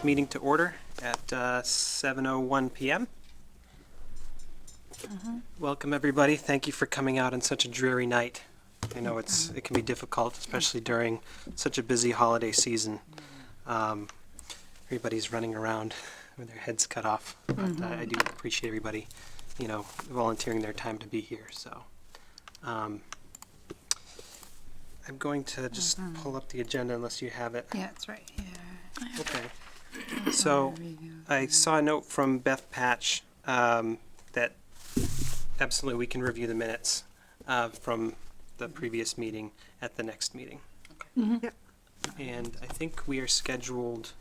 meeting to order at 7:01 p.m. Welcome, everybody. Thank you for coming out on such a dreary night. I know it can be difficult, especially during such a busy holiday season. Everybody's running around with their heads cut off. But I do appreciate everybody, volunteering their time to be here. So I'm going to just pull up the agenda unless you have it. Yeah, it's right here. Okay. So I saw a note from Beth Patch that absolutely we can review the minutes from the previous meeting at the next meeting. Yep. And I think we are scheduled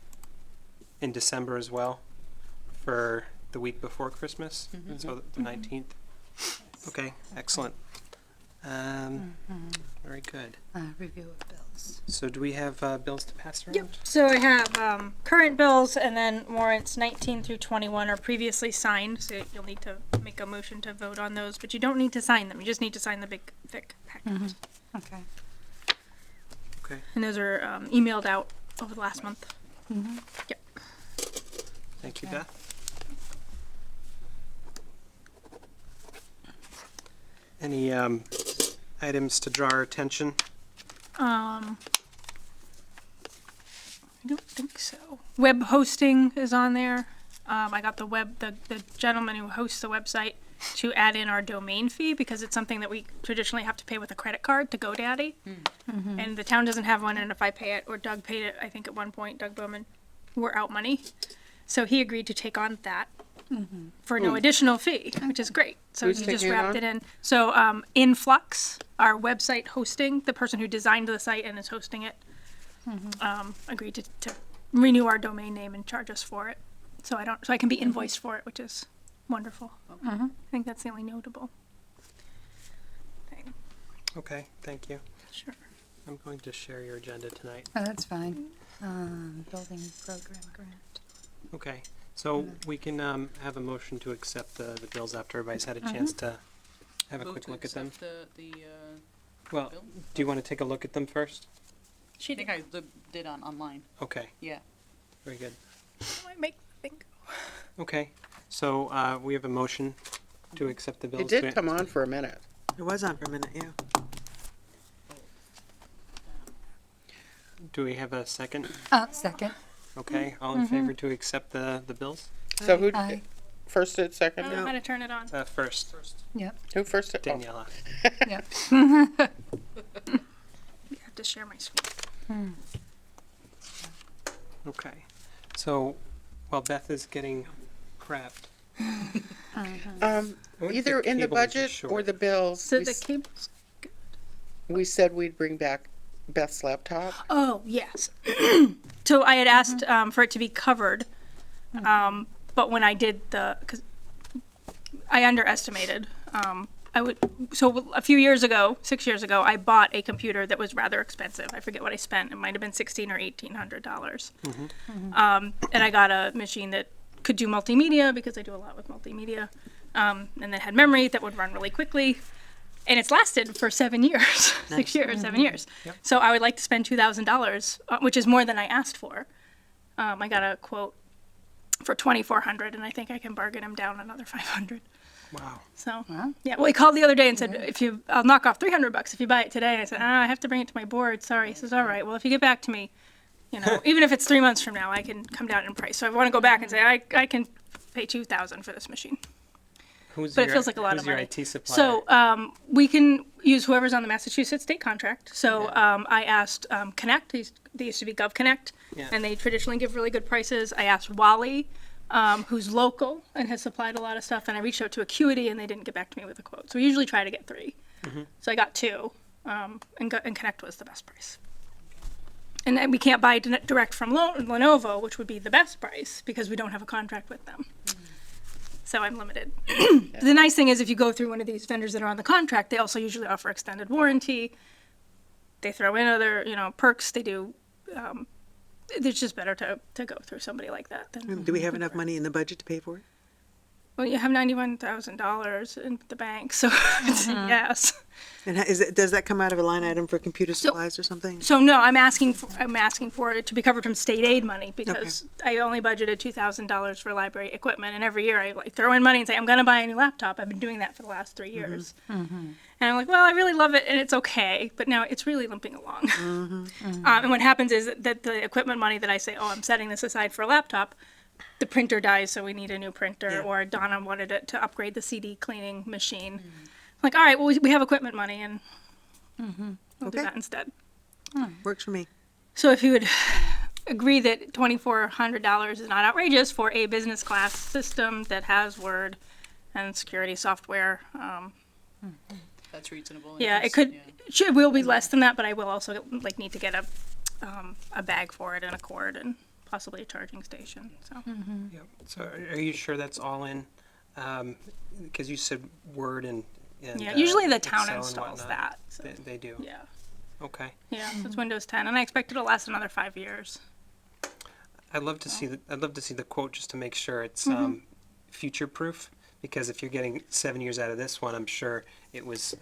in December as well for the week before Christmas, so the 19th. Okay, excellent. Very good. Review of bills. So do we have bills to pass around? Yep. So I have current bills and then warrants 19 through 21 are previously signed. So you'll need to make a motion to vote on those, but you don't need to sign them. You just need to sign the big, thick packet. Okay. Okay. And those are emailed out over the last month. Yep. Thank you, Okay. Beth. Any items to draw our attention? I don't think so. Web hosting is on there. I got the gentleman who hosts the website to add in our domain fee because it's something that we traditionally have to pay with a credit card to GoDaddy. And the town doesn't have one, and if I pay it, or Doug paid it, I think at one point, Doug Bowman, we're out money. So he agreed to take on that for no additional fee, which is great. So Who's he just taking it wrapped on? it in. So Influx, our website hosting, the person who designed the site and is hosting it, agreed to renew our domain name and charge us for it. So I can be invoiced for it, which is wonderful. I think that's the only notable thing. Okay, thank you. Sure. I'm going to share your agenda tonight. Oh, that's fine. Building program grant. Okay, so we can have a motion to accept the bills after everybody's had a chance to have a Vote quick to look at them. accept the Well, bill? do you want to take a look at them first? She I think I did online. Okay, Yeah. very good. might make the thing go. Okay, so we have a motion to accept the bills. It did come on for a minute. It was on for a minute, yeah. Do we have a second? Second. Okay, all in favor to accept the bills? So who Aye. first did, I second? don't know how to turn it on. First, Yep. Who first did? Oh, Daniela. Yep. I have to share my screen. Okay, so while Beth is getting prepped. either in the budget or the bills, So the cables. we said we'd bring back Beth's laptop. Oh, yes. So I had asked for it to be covered, but when I did because I underestimated. So a few years ago, 6 years ago, I bought a computer that was rather expensive. I forget what I spent. It might have been $1,600 or $1,800. And I got a machine that could do multimedia because I do a lot with multimedia, and then had memory that would run really quickly. And it's lasted for 7 years, 6 years, 7 years. So I would like to spend $2,000, which is more than I asked for. I got a quote for $2,400, and I think I can bargain him down another $500. Wow. So Wow. yeah, well, he called the other day and said, I'll knock off $300 if you buy it today. And I said, I have to bring it to my board. Sorry. He says, all right. Well, if you get back to me, even if it's 3 months from now, I can come down in price. So I want to go back and say I can pay $2,000 for this machine. But it feels like a lot of Who's your money. IT supplier? So we can use whoever's on the Massachusetts state contract. So I asked Connect. They used to be GovConnect, Yeah. and they traditionally give really good prices. I asked Wally, who's local and has supplied a lot of stuff, and I reached out to Acuity, and they didn't get back to me with a quote. So we usually try to get 3. So I got 2, and Connect was the best price. And then we can't buy direct from Lenovo, which would be the best price because we don't have a contract with them. So I'm limited. The nice thing is if you go through one of these vendors that are on the contract, they also usually offer extended warranty. They throw in other, perks. They do. It's just better to go through somebody like that. Than, Do we have enough money in the budget to pay for it? Well, you have $91,000 in the bank, so it's a yes. And does that come out of a line item for computer supplies or something? So no, I'm asking for it to be covered from state aid money because I only budgeted $2,000 for library equipment, and every year I like throw in money and say I'm going to buy a new laptop. I've been doing that for the last 3 years, and I'm like, well, I really love it and it's okay, but now it's really limping along. And what happens is that the equipment money that I say, oh, I'm setting this aside for a laptop, the printer dies, so we need a new printer, Yeah. or Donna wanted it to upgrade the CD cleaning machine. Like, all right, well, we have equipment money, and we'll do Okay. that instead. Works for me. So if you would agree that $2,400 is not outrageous for a business class system that has Word and security software, That's reasonable. yeah, it interest, could, yeah. it will be less than that, but I will also like need to get a bag for it and a cord and possibly a charging station. So Yep. So are you sure that's all in? Because you said Word and yeah, usually the Excel town and installs whatnot. that. So, They do. yeah, Okay. yeah, so it's Windows 10, and I expect it'll last another 5 years. I'd love to see the quote just to make sure it's Mm-hmm. future proof. Because if you're getting 7 years out of this one, I'm sure it was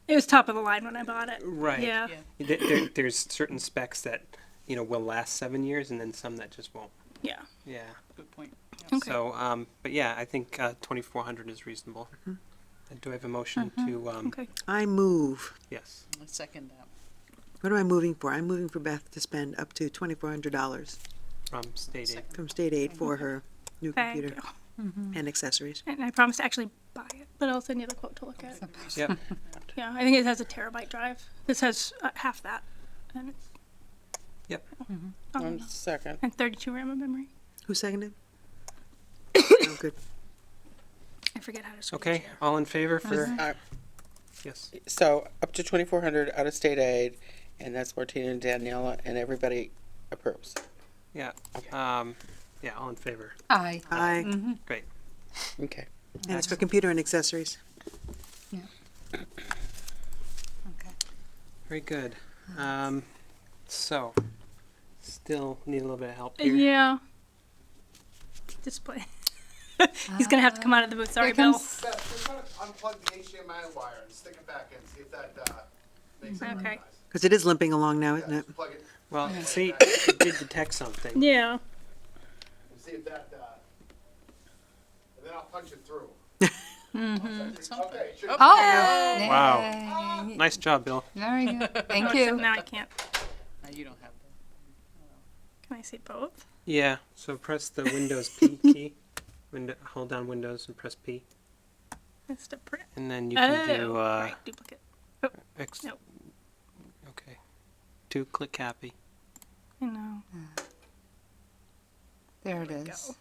It was top of the line when I bought it. right. Yeah. Yeah. There's certain specs that will last 7 years, and then some that just won't. Yeah. Yeah. Good point. Yeah. Okay. So, but yeah, I think 2,400 is reasonable. Do I have a motion to? Okay. I move. Yes. I second that. What am I moving for? I'm moving for Beth to spend up to $2,400 From state aid. from state aid for her new Thank computer you. and accessories. And I promised to actually buy it, but I'll send you the quote to look at. Yep. Yeah, I think it has a terabyte drive. This has half that, and it's Yep. One second. and 32 RAM of memory. Who seconded? Oh, good. I forget how to switch. Okay. All in favor for? Uh, Yes. So up to 2,400 out of state aid, and that's Martina and Daniela, and everybody approves. Yeah. Yeah. All in favor. Aye. Aye. Great. Okay. And it's for computer and accessories. Okay. Very good. So, still need a little bit of help here. Yeah. Display. He's gonna have to come out of the booth. Sorry, Here Bill. comes- Seth, just want to unplug the HDMI wire and stick it back in, see if that makes it Okay. recognize. Because it is limping along now, isn't Yeah, it? just plug it Well, see, it did detect something. Yeah. and see if that, and then I'll punch it through. Okay, should Oh! Wow. Yay. Nice job, Bill. Very good. Thank Except you. now I can't. Now you don't have that. Can I see both? Yeah. So press the Windows P key. Hold down Windows and press P, It's the print. and then you can do. right. Duplicate. Oh, Ex- Nope. Okay. Click happy. I know. There it is.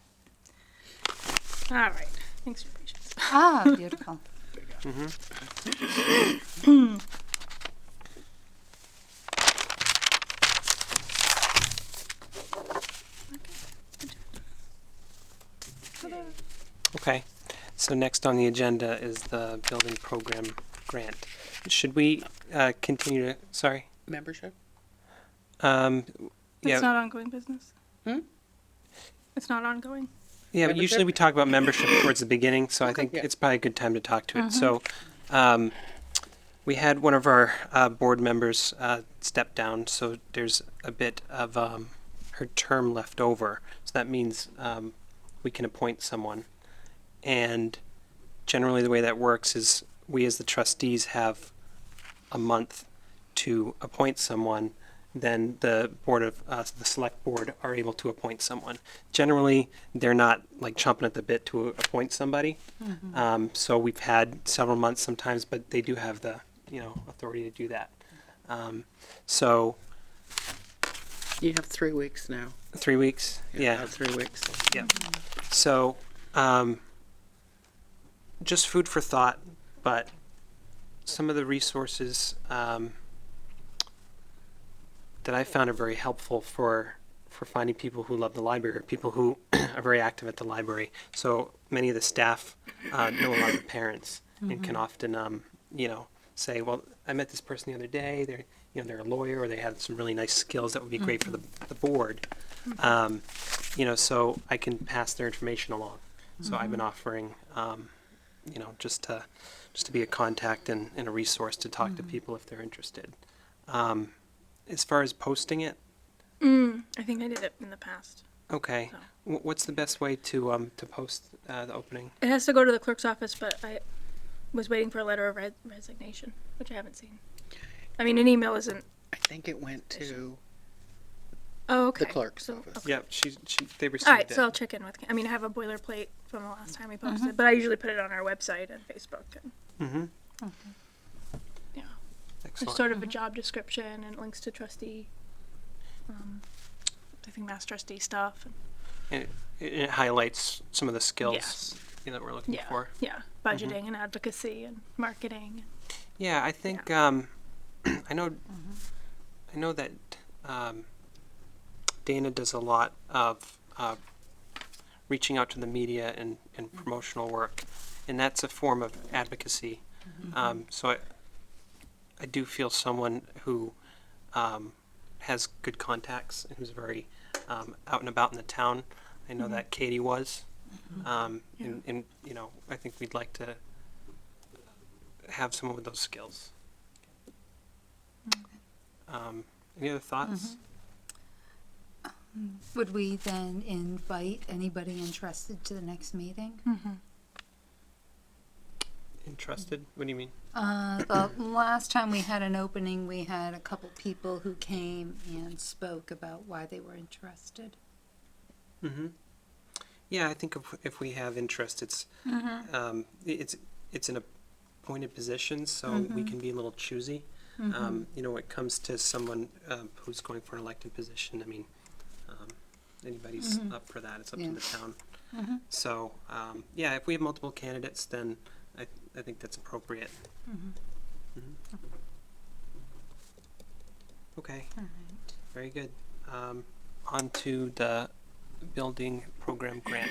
All right. Thanks for your patience. Ah, beautiful. Okay. So next on the agenda is the building program grant. Should we continue to? Sorry. Membership? It's Yeah. not ongoing business. Hmm? It's not ongoing. Yeah, but usually Membership? we talk about membership towards the beginning, so I think Yeah. it's probably a good time to talk to it. So, we had one of our board members step down, so there's a bit of her term left over. So that means we can appoint someone. And generally, the way that works is we, as the trustees, have a month to appoint someone. Then the the select board are able to appoint someone. Generally, they're not like chomping at the bit to appoint somebody. So we've had several months sometimes, but they do have the authority to do that. So You have 3 weeks now. 3 weeks, yeah. About 3 weeks. Yeah. So, just food for thought, but some of the resources that I found are very helpful for finding people who love the library, or people who are very active at the library. So many of the staff know a lot of the parents and can often, say, well, I met this person the other day. They're a lawyer, or they have some really nice skills that would be great for the board. So I can pass their information along. So I've been offering, just to be a contact and a resource to talk to people if they're interested. As far as posting it, I think I did it in the past. okay. So. What's the best way to post the opening? It has to go to the clerk's office, but I was waiting for a letter of resignation, which I haven't seen. I mean, an email isn't. I think it went to Oh, okay. the clerk's So, office. okay. Yeah, they received All right, it. so I'll check in with. I mean, I have a boilerplate from the last time we posted, but I usually put it on our website and Facebook. And, yeah, Excellent. there's sort of a job description and links to trustee. I think mass trustee stuff. And it highlights some of the skills Yes. that we're looking Yeah, for. yeah, budgeting and advocacy and marketing. Yeah, I think I know that Dana does a lot of reaching out to the media and promotional work, and that's a form of advocacy. So I do feel someone who has good contacts and who's very out and about in the town. I know that Katie was, and I think we'd like to have someone with those skills. Any other thoughts? Would we then invite anybody interested to the next meeting? Interested? What do you mean? The last time we had an opening, we had a couple people who came and spoke about why they were interested. Yeah, I think if we have interest, it's an appointed position, so we can be a little choosy. When it comes to someone who's going for an elected position, I mean, anybody's up for that. It's up to the town. So, if we have multiple candidates, then I think that's appropriate. Okay, very good. On to the building program grant.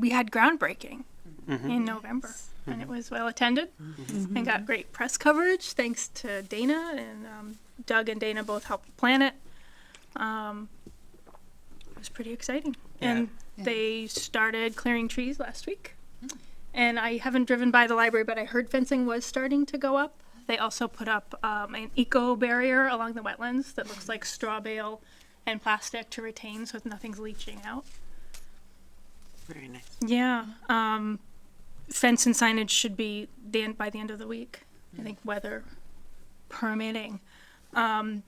We had groundbreaking in November, and it was well attended and got great press coverage thanks to Dana, and Doug and Dana both helped plan it. It was pretty exciting. And they started clearing trees last week. And I haven't driven by the library, but I heard fencing was starting to go up. They also put up an eco barrier along the wetlands that looks like straw bale and plastic to retain so nothing's leaching out. Very nice. Yeah. Fence and signage should be by the end of the week. I think weather permitting.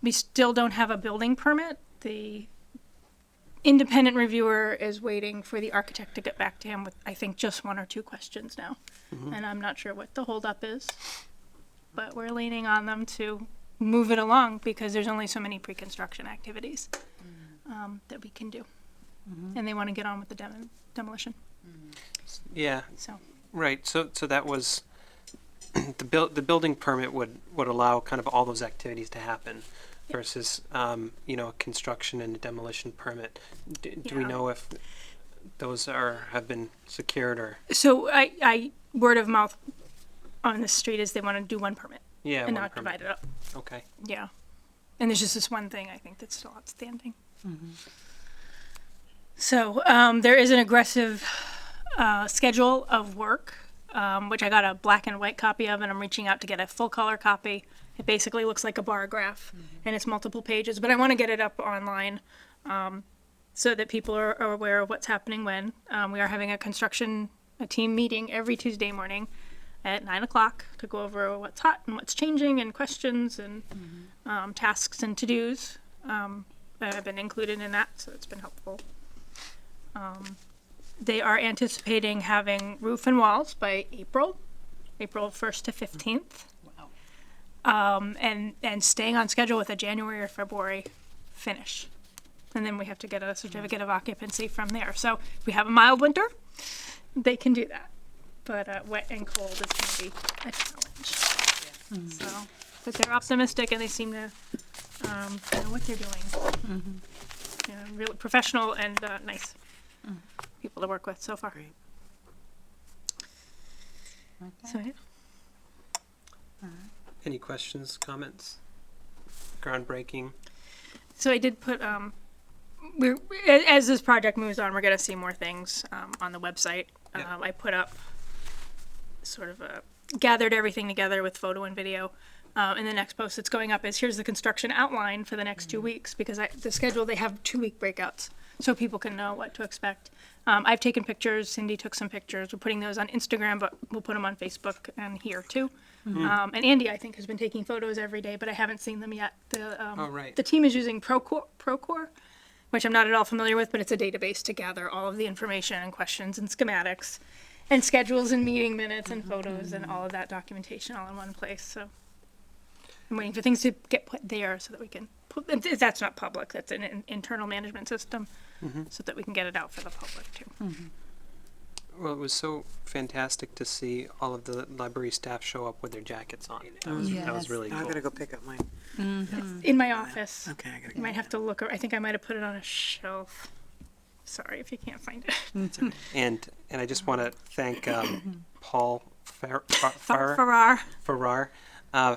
We still don't have a building permit. The independent reviewer is waiting for the architect to get back to him with, I think, just one or two questions now. And I'm not sure what the holdup is, but we're leaning on them to move it along because there's only so many pre-construction activities that we can do. And they want to get on with the demolition. Yeah, So, right. So that was the building permit would allow kind of all those activities to happen, versus a construction and a demolition permit. Do we Yeah. know if those have been secured or? so I word of mouth on the street is they want to do one permit Yeah, and one not permit. divide it up. Okay. Yeah. And there's just this one thing I think that's still outstanding. So there is an aggressive schedule of work, which I got a black and white copy of, and I'm reaching out to get a full color copy. It basically looks like a bar graph, and it's multiple pages, but I want to get it up online so that people are aware of what's happening when. We are having a team meeting every Tuesday morning at 9:00 to go over what's hot and what's changing and questions and tasks and to-dos that have been included in that, so it's been helpful. They are anticipating having roof and walls by April 1st to 15th. And staying on schedule with a January or February finish. And then we have to get a certificate of occupancy from there. So if we have a mild winter, they can do that. But wet and cold is going to be a challenge. So, but they're optimistic and they seem to know what they're doing. Really professional and nice people to work with so far. Great. So yeah. Any questions, comments? Groundbreaking. So I did put as this project moves on, we're gonna see more things, on the website. Yeah. I put up sort of gathered everything together with photo and video. And the next post that's going up is, here's the construction outline for the next 2 weeks, because the schedule, they have 2-week breakouts, so people can know what to expect. I've taken pictures, Cindy took some pictures, we're putting those on Instagram, but we'll put them on Facebook and here too. And Andy, I think, has been taking photos every day, but I haven't seen them yet. Oh, right. The team is using Procore, which I'm not at all familiar with, but it's a database to gather all of the information and questions and schematics and schedules and meeting minutes and photos and all of that documentation all in one place, so. I'm waiting for things to get put there so that we can put, that's not public, that's an internal management system, so that we can get it out for the public too. Well, it was so fantastic to see all of the library staff show up with their jackets on. That was Yes. really Now I cool. gotta go pick up mine. In my office. Okay, I gotta You go. might have to look, I think I might have put it on a shelf. Sorry if you can't find it. And I just want to thank Paul Farrar. Farrar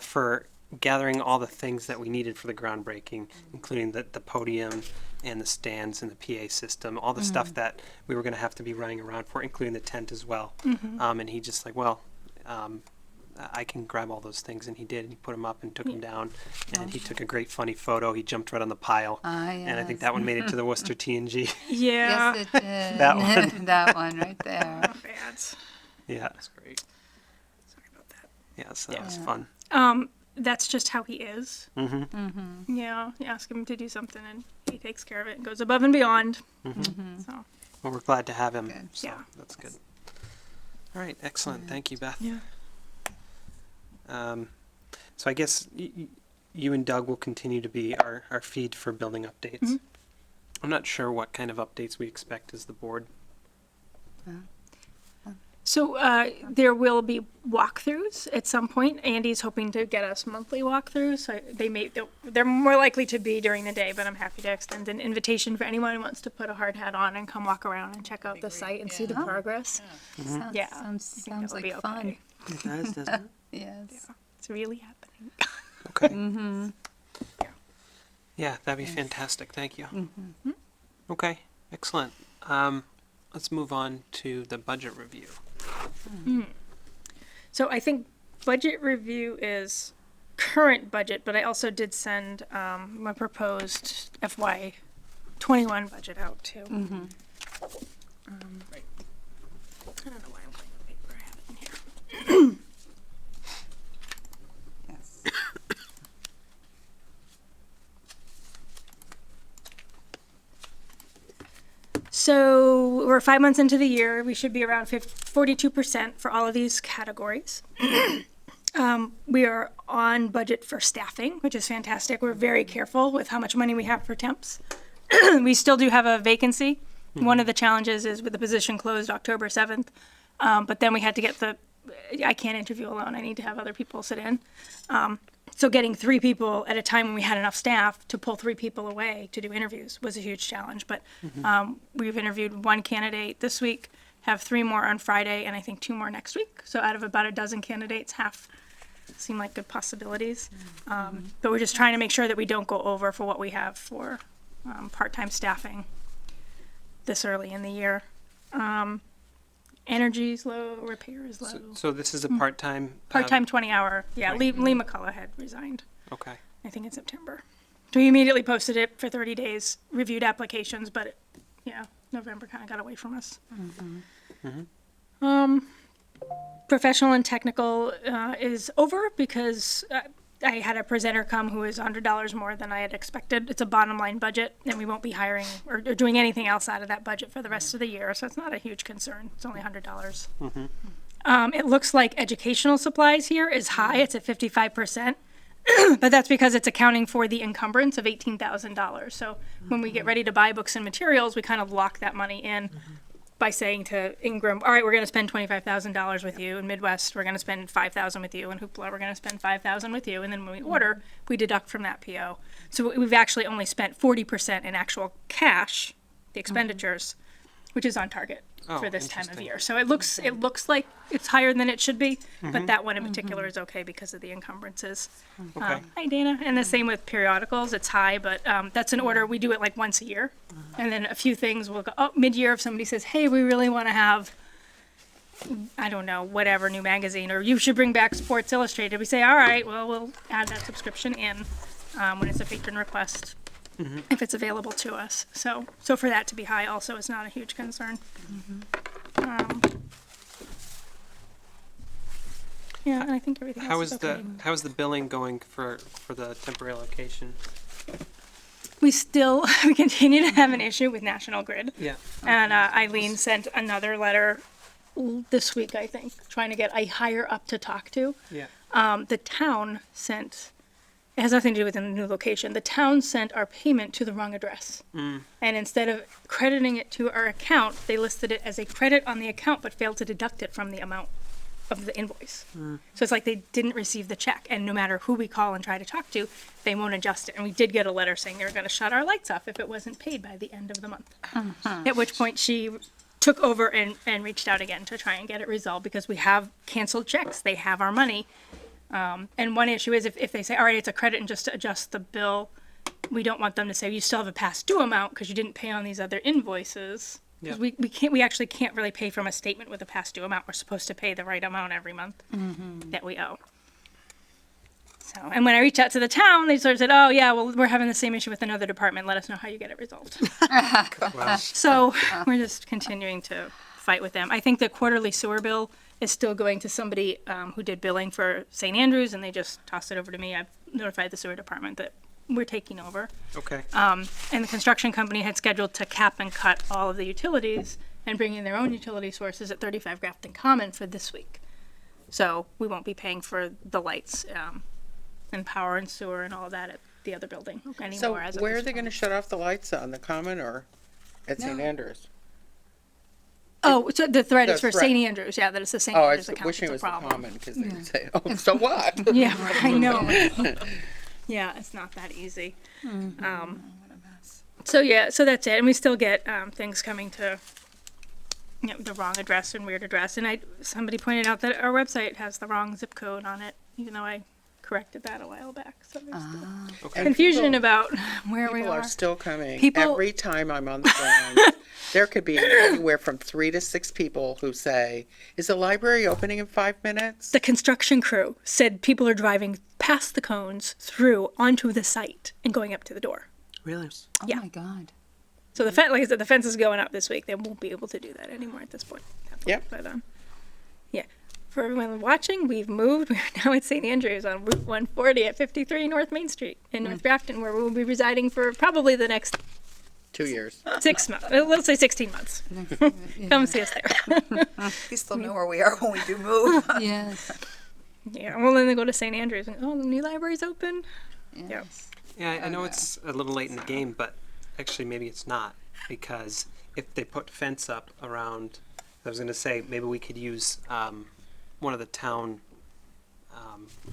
for gathering all the things that we needed for the groundbreaking, including the podium and the stands and the PA system, all the stuff that we were going to have to be running around for, including the tent as well. And he just like, well, I can grab all those things, and he did. And he put them up and took them down, and he took a great funny photo. He jumped right on the pile, and I think that one made it to the Worcester TNG. Yeah. Yes, it did. That one. That one right there. Not bad. Yeah, That's great. Sorry about that. yeah, so that was fun. That's just how he is. Yeah, you ask him to do something and he takes care of it and goes above and beyond. So, Well, we're glad to have him. Good. So Yeah. that's good. All right, excellent. Thank you, Beth. yeah. So I guess you and Doug will continue to be our feed for building updates. I'm not sure what kind of updates we expect as the board. So there will be walkthroughs at some point. Andy's hoping to get us monthly walkthroughs. So they're more likely to be during the day, but I'm happy to extend an invitation for anyone who wants to put a hard hat on and come walk around and check out the site and see the Yeah. progress. Sounds, Yeah, sounds, That sounds would like be fun. okay. It does, doesn't it? Yes. It's really happening. Okay. Yeah, that'd be fantastic. Thank you. Okay, excellent. Let's move on to the budget review. So I think budget review is current budget, but I also did send my proposed FY21 budget out too. I don't know why I'm putting the paper. I have it in here. Yes. So we're 5 months into the year. We should be around 42% for all of these categories. We are on budget for staffing, which is fantastic. We're very careful with how much money we have for temps. We still do have a vacancy. One of the challenges is with the position closed October 7th. But then we had to get I can't interview alone. I need to have other people sit in. So getting 3 people at a time when we had enough staff to pull 3 people away to do interviews was a huge challenge. But we've interviewed 1 candidate this week, have 3 more on Friday, and I think 2 more next week. So out of about a dozen candidates, half seem like good possibilities. But we're just trying to make sure that we don't go over for what we have for part-time staffing this early in the year. Energy's low, repair is low. So this is a part-time. Part-time 20-hour, yeah. Right. Lee McCullough had resigned, Okay. I think in September. So we immediately posted it for 30 days, reviewed applications, but November kind of got away from us. Professional and technical is over because I had a presenter come who is $100 more than I had expected. It's a bottom line budget, and we won't be hiring or doing anything else out of that budget for the rest of the year, so it's not a huge concern. It's only $100. It looks like educational supplies here is high. It's at 55%, but that's because it's accounting for the encumbrance of $18,000. So when we get ready to buy books and materials, we kind of lock that money in by saying to Ingram, all right, we're going to spend $25,000 with you. In Midwest, we're going to spend $5,000 with you. In Hoopla, we're going to spend $5,000 with you. And then when we order, we deduct from that PO. So we've actually only spent 40% in actual cash, the expenditures, which is on target Oh, for this time of interesting. year. So it looks like it's higher than it should be, but that one in particular is okay because of the encumbrances. Okay. Hi, Dana. And the same with periodicals. It's high, but that's an order. We do it like once a year. And then a few things will go, mid-year if somebody says, hey, we really want to have, I don't know, whatever, new magazine, or you should bring back Sports Illustrated. We say, all right, well, we'll add that subscription in when it's a patron request, if it's available to us. So for that to be high also is not a huge concern. Yeah, and I think everything else How is is okay. how is the billing going for the temporary location? We continue to have an issue with National Grid. Yeah. And Eileen sent another letter this week, I think, trying to get a higher up to talk to. Yeah. The town sent, it has nothing to do with the new location, the town sent our payment to the wrong address. And instead of crediting it to our account, they listed it as a credit on the account but failed to deduct it from the amount of the invoice. So it's like they didn't receive the check, and no matter who we call and try to talk to, they won't adjust it. And we did get a letter saying they were going to shut our lights off if it wasn't paid by the end of the month. At which point she took over and reached out again to try and get it resolved because we have canceled checks. They have our money. And one issue is if they say, all right, it's a credit and just to adjust the bill, we don't want them to say, you still have a past due amount because you didn't pay on these other invoices. Yeah. 'Cause we actually can't really pay from a statement with a past due amount. We're supposed to pay the right amount every month that we owe. So, and when I reached out to the town, they sort of said, oh yeah, well, we're having the same issue with another department. Let us know how you get it resolved. Wow. So we're just continuing to fight with them. I think the quarterly sewer bill is still going to somebody who did billing for St. Andrews, and they just tossed it over to me. I've notified the sewer department that we're taking over. Okay. And the construction company had scheduled to cap and cut all of the utilities and bring in their own utility sources at 35 Grafton Common for this week. So we won't be paying for the lights and power and sewer and all of that at the other building anymore. So as of where are this they going to point. shut off the lights on the common or at St. Andrews? Oh, so the threat is The for threat. St. Andrews. Yeah, that it's the St. Oh, I Andrews was account wishing it that's was a the problem. common because they would say, oh, so what? Yeah, I know. Yeah, it's not that easy. So yeah, so that's it, and we still get things coming to the wrong address and weird address. And somebody pointed out that our website has the wrong zip code on it, even though I corrected that a while back. So there's still Okay. confusion about where we People are. are still coming. People- Every time I'm on the phone, there could be anywhere from 3 to 6 people who say, is the library opening in 5 minutes? The construction crew said people are driving past the cones through onto the site and going up to the door. Really? Oh Yeah. my God. So like I said, the fence is going up this week. They won't be able to do that anymore at this point. Yep. But yeah. For everyone watching, we've moved. We're now at St. Andrews on Route 140 at 53 North Main Street in North Grafton, where we'll be residing for probably the next 2 years. 6 months. Let's say 16 months. Come see us there. We still know where we are when we do move. Yes. Yeah. Well, then they go to St. Andrews and the new library's open. Yes. Yeah, I know it's a little late in the game, but actually maybe it's not, because if they put fence up around, I was going to say maybe we could use one of the town,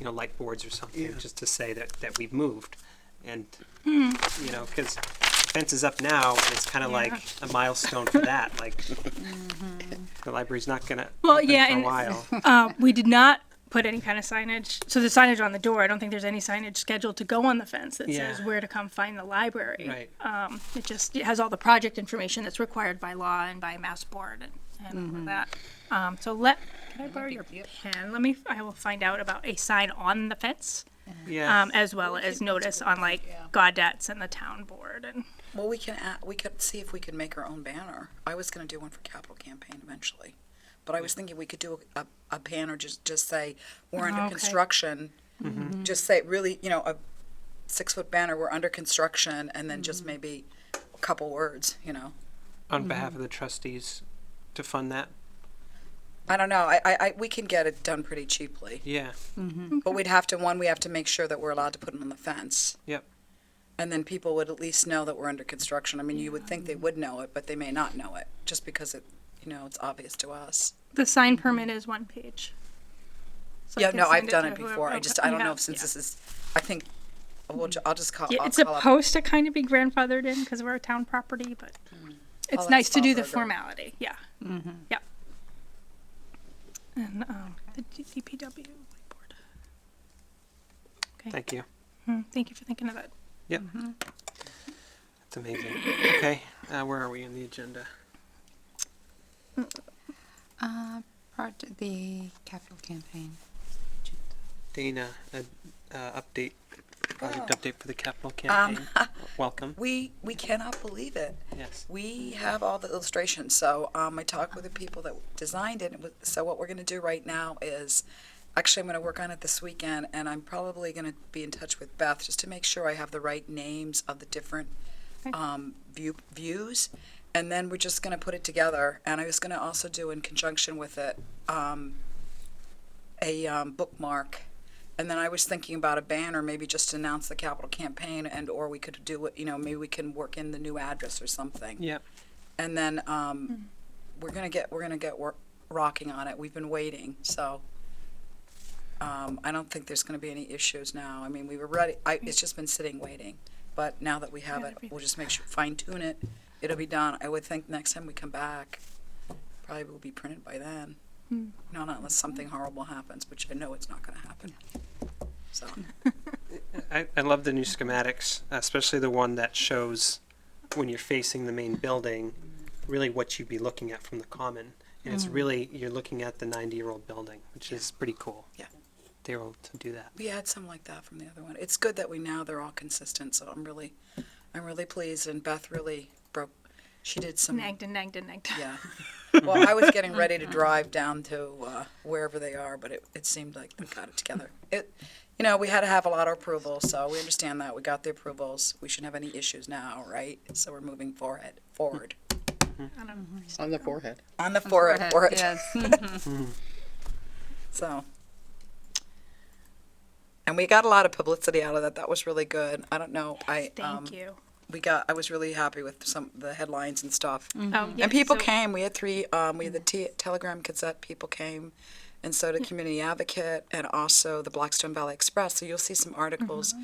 light boards or something, just to say that we've moved, and because fence is up now, and it's kind of like a milestone for that. Like the library's not going to Well, open yeah, for a and while. we did not put any kind of signage. So the signage on the door, I don't think there's any signage scheduled to go on the fence that Yeah. says where to come find the library. Right. It has all the project information that's required by law and by Mass Board and all of that. Can I borrow your pen? I will find out about a sign on the fence, Yeah. as well as notice on Gaudette's and the town board. And Well, we could see if we could make our own banner. I was going to do one for capital campaign eventually, but I was thinking we could do a banner, just say we're under Okay. construction. Just say really, a 6-foot banner. We're under construction, and then just maybe a couple words. On behalf of the trustees to fund that. I don't know. We can get it done pretty cheaply, Yeah. but we have to make sure that we're allowed to put it on the fence. Yep. And then people would at least know that we're under construction. I mean, you would think they would know it, but they may not know it, just because it's obvious to us. the sign permit is 1 page. So I Yeah, can no, send I've done to it whoever- before. I okay, don't know yeah, if since yeah. this is, I think, I'll just call. Yeah, I'll it's call up. supposed to kind of be grandfathered in because we're a town property, but it's Oh, nice that's to do the Bauberger. formality, yeah. Yeah. And, the DPW board. Okay, Thank you. thank you for thinking of that. Yep. That's amazing. Okay, where are we in the agenda? The capital campaign. Dana, update, project update for the capital campaign. Welcome. We cannot believe it. Yes. We have all the illustrations, so I talked with the people that designed it. So what we're going to do right now is, actually, I'm going to work on it this weekend, and I'm probably going to be in touch with Beth just to make sure I have the right names of the different views, and then we're just going to put it together. And I was going to also do, in conjunction with it, a bookmark. And then I was thinking about a banner, maybe just to announce the capital campaign, and or we could do it, maybe we can work in the new address or something. Yep. And then we're gonna get rocking on it. We've been waiting, so I don't think there's gonna be any issues now. I mean, we were ready. It's just been sitting waiting, but now that we have it, we'll just make sure fine tune it. It'll be done. I would think next time we come back, probably will be printed by then. No, not unless something horrible happens, which I know it's not gonna happen. So. I love the new schematics, especially the one that shows when you're facing the main building, really what you'd be looking at from the common. And it's really, you're looking at the 90-year-old building, which is pretty cool. Yeah. They were able to do that. We had some like that from the other one. It's good that they're all consistent, so I'm really pleased, and Beth really she did some. Nagged and nagged and nagged. Yeah. Well, I was getting ready to drive down to wherever they are, but it seemed like we got it together. We had to have a lot of approvals, so we understand that. We got the approvals. We shouldn't have any issues now, right? So we're moving forward. On the forehead. On the forehead. Yes. So. And we got a lot of publicity out of that. That was really good. I don't know. Thank you. I was really happy with some of the headlines and stuff. Oh, yeah, And people so- came. We had three. We had the Telegram Gazette people came, and so did Community Advocate, and also the Blackstone Valley Express. So you'll see some articles.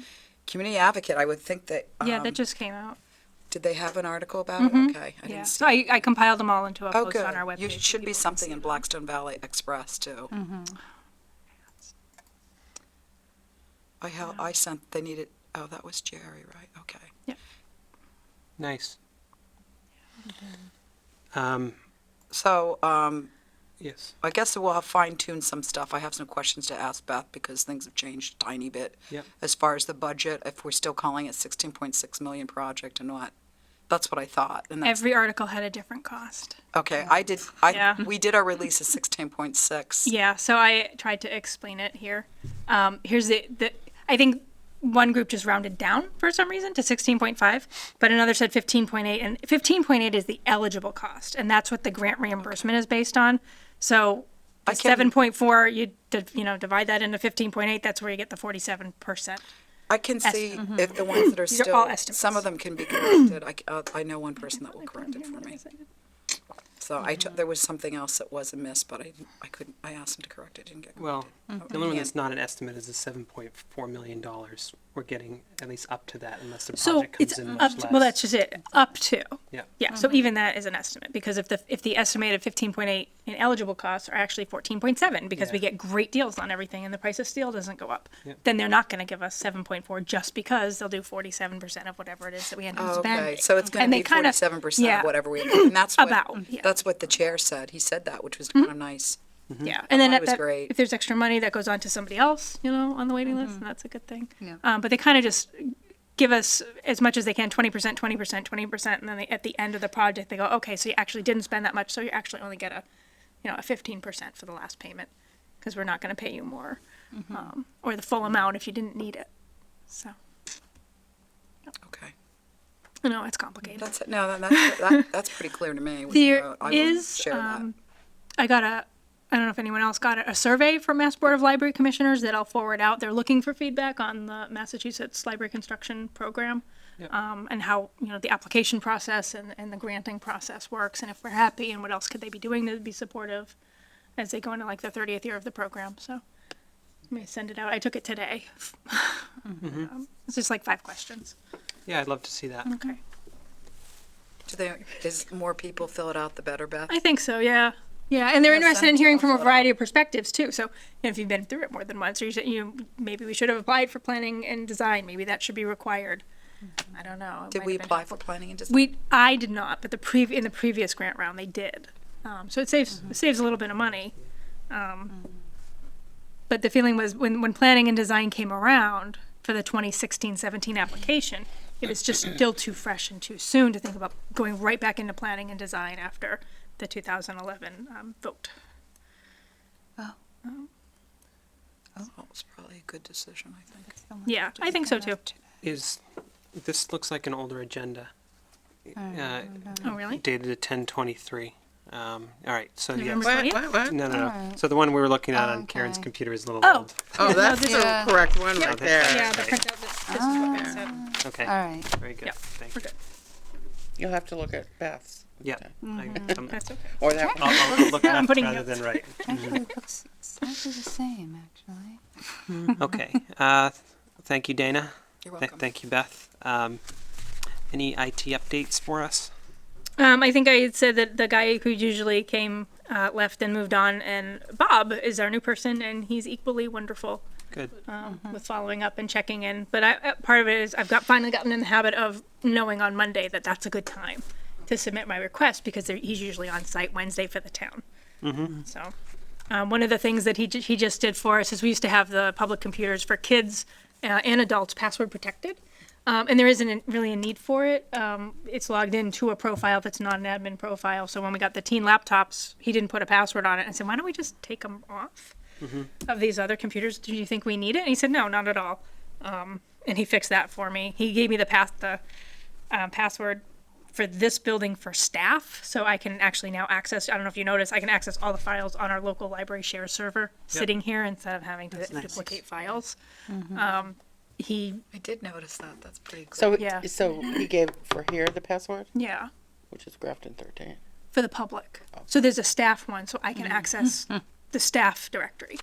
Community Advocate. I would think that. Yeah, that just came out. Did they have an article about it? Okay, I Yeah. didn't see. So I compiled them all into a Oh, post good. on our webpage. You so should be people can something see in them. Blackstone Valley Express too. I sent. They needed. Oh, that was Jerry, right? Okay. Nice. So, Yes. I guess we'll have fine-tuned some stuff. I have some questions to ask Beth because things have changed a tiny bit. Yep. As far as the budget, if we're still calling it 16.6 million project and what. That's what I thought. And that's, Every article had a different cost. okay, Yeah. we did our release at 16.6. Yeah, so I tried to explain it here. Here's I think one group just rounded down for some reason to 16.5, but another said 15.8, and 15.8 is the eligible cost, and that's what the grant reimbursement is based on. So the I can- 7.4, you divide that into 15.8, that's where you get the 47%. I can see if the ones that are These are still, all estimates. some of them can be corrected. I know one person that will correct it for me. So there was something else that was amiss, but I couldn't, I asked him to correct it, didn't get corrected. Well, the only one that's not an estimate is the $7.4 million. We're getting at least up to that unless the So project it's comes in up much to, less. well, that's just it, up to. Yeah. Yeah, so even that is an estimate, because if the estimated 15.8 in eligible costs are actually 14.7, because we Yeah. get great deals on everything and the price of steel doesn't go up, Yep. then they're not gonna give us 7.4 just because they'll do 47% of whatever it is that we end up spending. Okay, so it's gonna And they be kinda- 47% yeah. of whatever we, and that's what, About, yeah. that's what the chair said. He said that, which was kind of nice. Yeah, and then thought it at was that, great. if there's extra money, that goes on to somebody else, on the waiting list, and that's a good thing. Yeah. But they kind of just give us as much as they can, 20%, 20%, 20%, and then at the end of the project, they go, okay, so you actually didn't spend that much, so you actually only get a 15% for the last payment, because we're not going to pay you more, or the full amount if you didn't need it. So, Okay. it's complicated. That's it. No, that's pretty clear to me. What you There wrote. I will is, share that. I don't know if anyone else got a survey from Mass Board of Library Commissioners that I'll forward out. They're looking for feedback on the Massachusetts Library Construction Program, Yep. and how, the application process and the granting process works, and if we're happy, and what else could they be doing to be supportive as they go into like the 30th year of the program. So I may send it out. I took it today. It's just like 5 questions. Yeah, I'd love to see that. Okay. Is more people fill it out, the better, Beth? I think so, yeah. Yeah, and they're Yeah, interested send in it to hearing them, from a fill it variety of perspectives too. So, if you've been through it more than once, or maybe we should have applied for planning and design. Maybe that should be required. I don't know. It Did might we have been apply helpful. for planning and design? I did not, but in the previous grant round they did. So it saves a little bit of money. But the feeling was when planning and design came around for the 2016-17 application, it was just still too fresh and too soon to think about going right back into planning and design after the 2011 vote. That was probably a good decision, I think. Yeah, I think so too. This looks like an older agenda. Oh, really? Dated 10/23. All right, so yeah. November What, 20th? what? No, no, no. Alright. So the one we were looking at on Karen's Okay. computer is a little Oh. old. Oh, that's the Yeah. correct one Yeah. right there. Yeah, the printout. This is what it said. Okay, All right. very good. Yeah, Thank we're you. good. You'll have to look at Beth's. Yeah. Mm-hmm. That's okay. Or that one. I'll look I'm left putting rather notes. than right. Actually, it looks exactly the same, actually. Okay. Thank you, Dana. You're welcome. Thank you, Beth. Any IT updates for us? I think I had said that the guy who usually came left and moved on, and Bob is our new person, and he's equally wonderful Good. with following up and checking in. But part of it is I've finally gotten in the habit of knowing on Monday that that's a good time to submit my request because he's usually on site Wednesday for the town. So one of the things that he just did for us is we used to have the public computers for kids and adults password protected. And there isn't really a need for it. It's logged into a profile that's not an admin profile. So when we got the teen laptops, he didn't put a password on it. I said, why don't we just take them off of these other computers? Do you think we need it? And he said, no, not at all. And he fixed that for me. He gave me the password for this building for staff. So I can actually now access, I don't know if you noticed, I can access all the files on our local library share server sitting here instead of having to nice. duplicate files. I did notice that. That's pretty cool. So, Yeah. so he gave for here the password, Yeah. which is Grafton 13. For the public. So there's a staff one, so I can access the staff directory,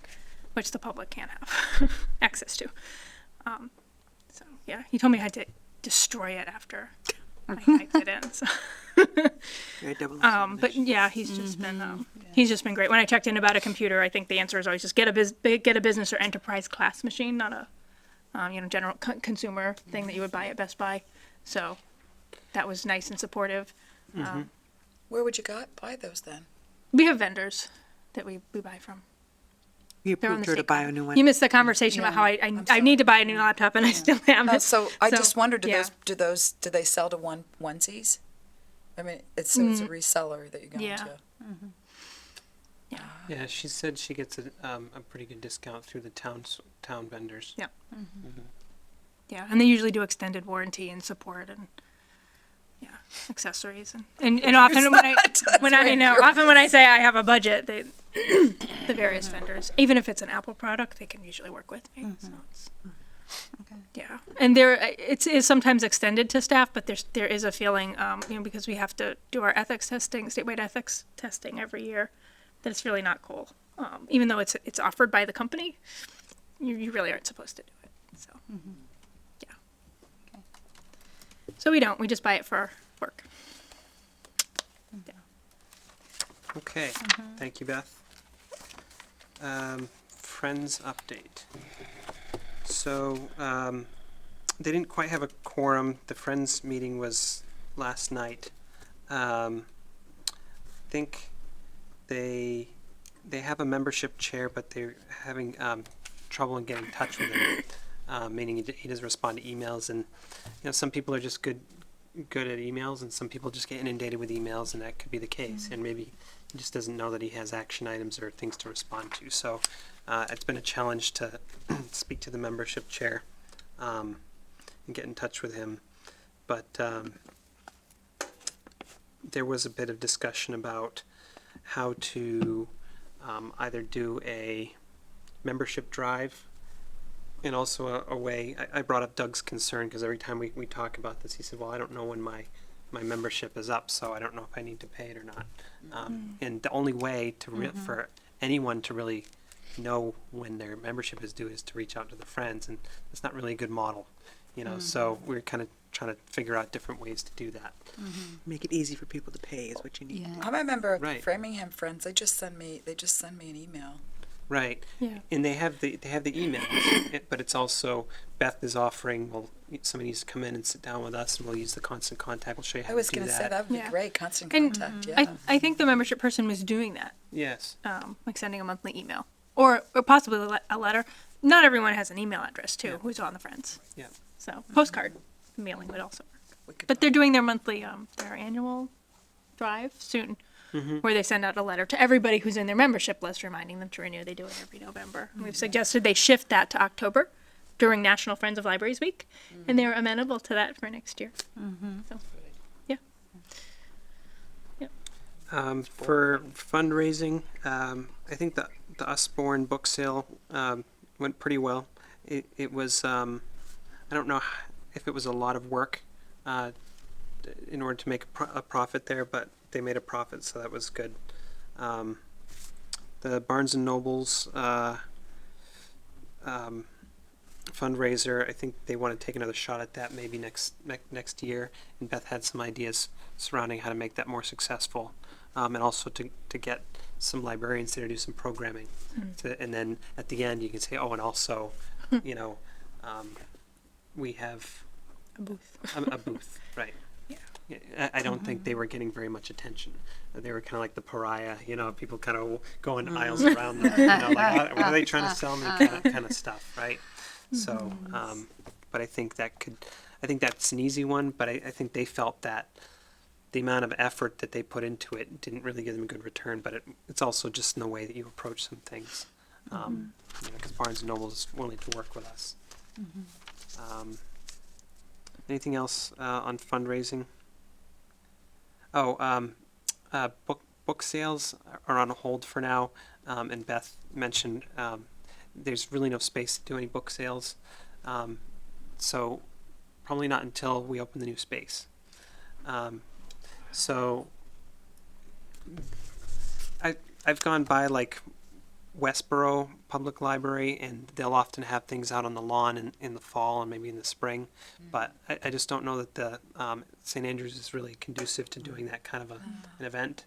which the public can't have access to. So yeah, he told me I had to destroy it after I typed it in. So. Very double But yeah, he's just been great. When I checked in about a computer, I think the answer is always just get a business or enterprise class machine, not a general consumer thing that you would buy at Best Buy. So that was nice and supportive. Where would you buy those then? We have vendors that we buy from. You They're on approved the her to state buy a card. new one. You missed the conversation about how I need to buy a new laptop and I still haven't. So I So, just wondered, yeah. do they sell to onesies? I mean, it's a reseller that you're going Yeah. to. Yeah, she said she gets a pretty good discount through the town vendors. Yeah. Yeah, and they usually do extended warranty and support and accessories and often often when I say I have a budget, the various vendors, even if it's an Apple product, they can usually work with me. So it's, yeah, and it is sometimes extended to staff, but there is a feeling, because we have to do our ethics testing, statewide ethics testing every year, that it's really not cool. Even though it's offered by the company, you really aren't supposed to do it. So, yeah. So we don't. We just buy it for work. Okay, thank you, Beth. Friends update. So, they didn't quite have a quorum. The Friends meeting was last night. Think they have a membership chair, but they're having trouble in getting in touch with him. Meaning he doesn't respond to emails, and some people are just good at emails, and some people just get inundated with emails, and that could be the case. And maybe he just doesn't know that he has action items or things to respond to. So it's been a challenge to speak to the membership chair and get in touch with him. But there was a bit of discussion about how to either do a membership drive and also a way. I brought up Doug's concern because every time we talk about this, he said, well, I don't know when my membership is up, so I don't know if I need to pay it or not. And the only way for anyone to really know when their membership is due is to reach out to the Friends, and it's not really a good model, So we're kind of trying to figure out different ways to do that. Make it easy for people to pay is what you need. Yeah. I'm a member of Right. Framingham Friends. They just send me an email. Right. Yeah. And they have the emails, but it's also Beth is offering, well, somebody needs to come in and sit down with us, and we'll use the constant contact. We'll show you how I was to do going to that. say that would be Yeah. great. Constant And contact. Yeah. I think the membership person was doing that, Yes. like sending a monthly email or possibly a letter. Not everyone has an email address too, who's on the Friends. Yeah. So postcard mailing would also work. We could But they're doing their monthly, their annual drive soon, where they send out a letter to everybody who's in their membership list, reminding them to renew. They do it every November. And we've suggested they shift that to October during National Friends of Libraries Week, and they're amenable to that for next year. So, yeah. For fundraising, I think the Usborne book sale went pretty well. It was, I don't know if it was a lot of work in order to make a profit there, but they made a profit, so that was good. The Barnes and Nobles fundraiser, I think they want to take another shot at that maybe next year. And Beth had some ideas surrounding how to make that more successful, and also to get some librarians there to do some programming. And then at the end you can say, oh, and also, you know, we have A booth. a booth, right? Yeah. I don't think they were getting very much attention. They were kind of like the pariah, you know, people kind of going aisles around them, you know, like, what are they trying to sell me, kind of stuff, right? So, but I think that's an easy one, but I think they felt that the amount of effort that they put into it didn't really give them a good return, but it's also just in the way that you approach some things. You know, because Barnes and Noble is willing to work with us. Anything else on fundraising? Oh, book sales are on hold for now, and Beth mentioned there's really no space to do any book sales, so probably not until we open the new space. So I've gone by like Westboro Public Library, and they'll often have things out on the lawn in the fall and maybe in the spring, but I just don't know that the St. Andrews is really conducive to doing that kind of an event.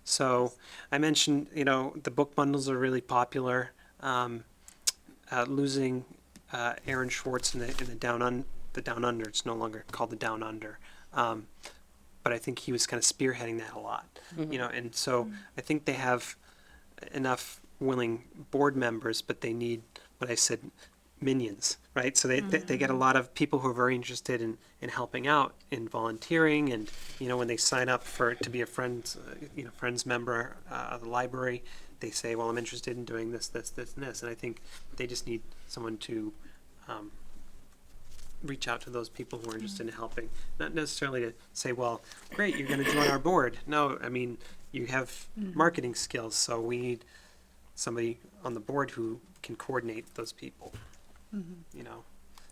So I mentioned, you know, the book bundles are really popular. Losing Aaron Schwartz in the Down Under, it's no longer called the Down Under. But I think he was kind of spearheading that a lot, you know, and so I think they have enough willing board members, but they need what I said, minions, right? So they get a lot of people who are very interested in helping out, in volunteering, and you know, when they sign up to be a friends member of the library, they say, well, I'm interested in doing this, and this, and I think they just need someone to reach out to those people who are interested in helping, not necessarily to say, well, great, you're going to join our board. No, I mean, you have marketing skills, so we need somebody on the board who can coordinate those people. You know,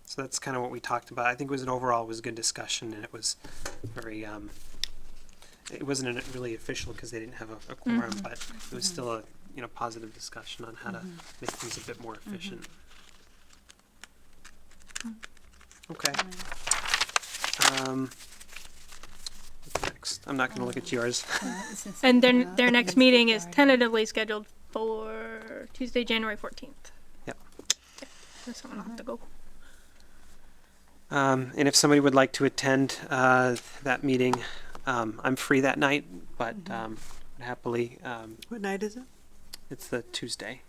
so that's kind of what we talked about. I think it was a good discussion, and it was very it wasn't really official because they didn't have a quorum, but it was still a positive discussion on how to make things a bit more efficient. Okay. What's next? I'm not going to look at yours. And their next meeting is tentatively scheduled for Tuesday, January 14th. Yep. So someone will have to go. And if somebody would like to attend that meeting, I'm free that night, but happily, What night is it? it's the Tuesday.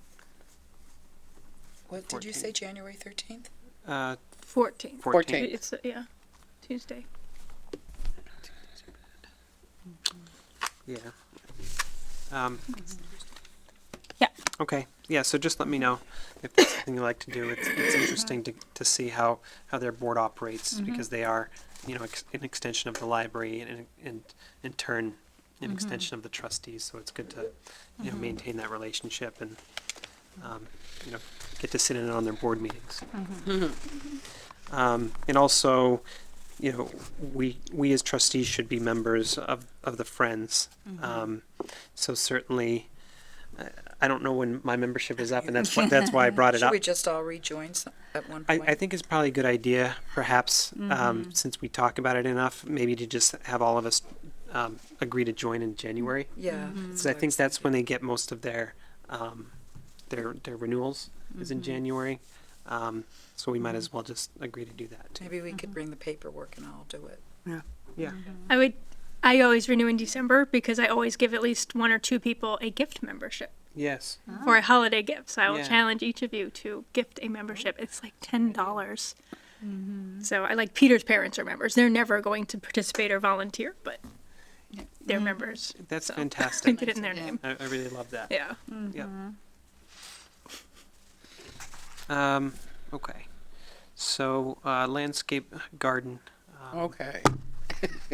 What did you say, January 13th? 14th. 14th. It's, Tuesday. Yeah. Yeah. Okay. Yeah. So just let me know if there's something you like to do. It's interesting to see how their board operates because they are, an extension of the library and in turn an extension of the trustees. So it's good to, maintain that relationship and, get to sit in on their board meetings. And also, we as trustees should be members of the Friends. So certainly, I don't know when my membership is up, and that's why I brought it Should up. we just all rejoin some? at one I point. think it's probably a good idea, perhaps, since we talk about it enough, maybe to just have all of us agree to join in January. Yeah. Because I think that's when they get most of their renewals is in January. So we might as well just agree to do that too. Maybe we could bring the paperwork and I'll do it. Yeah. I always renew in December because I always give at least 1 or 2 people a gift membership Yes. for a holiday gift. So I will Yeah. challenge each of you to gift a membership. It's like $10. So I like Peter's parents are members. They're never going to participate or volunteer, but they're members. That's So fantastic. get it in their Yeah. name. I really love that. Yeah. Yep. Okay. So landscape garden. Okay.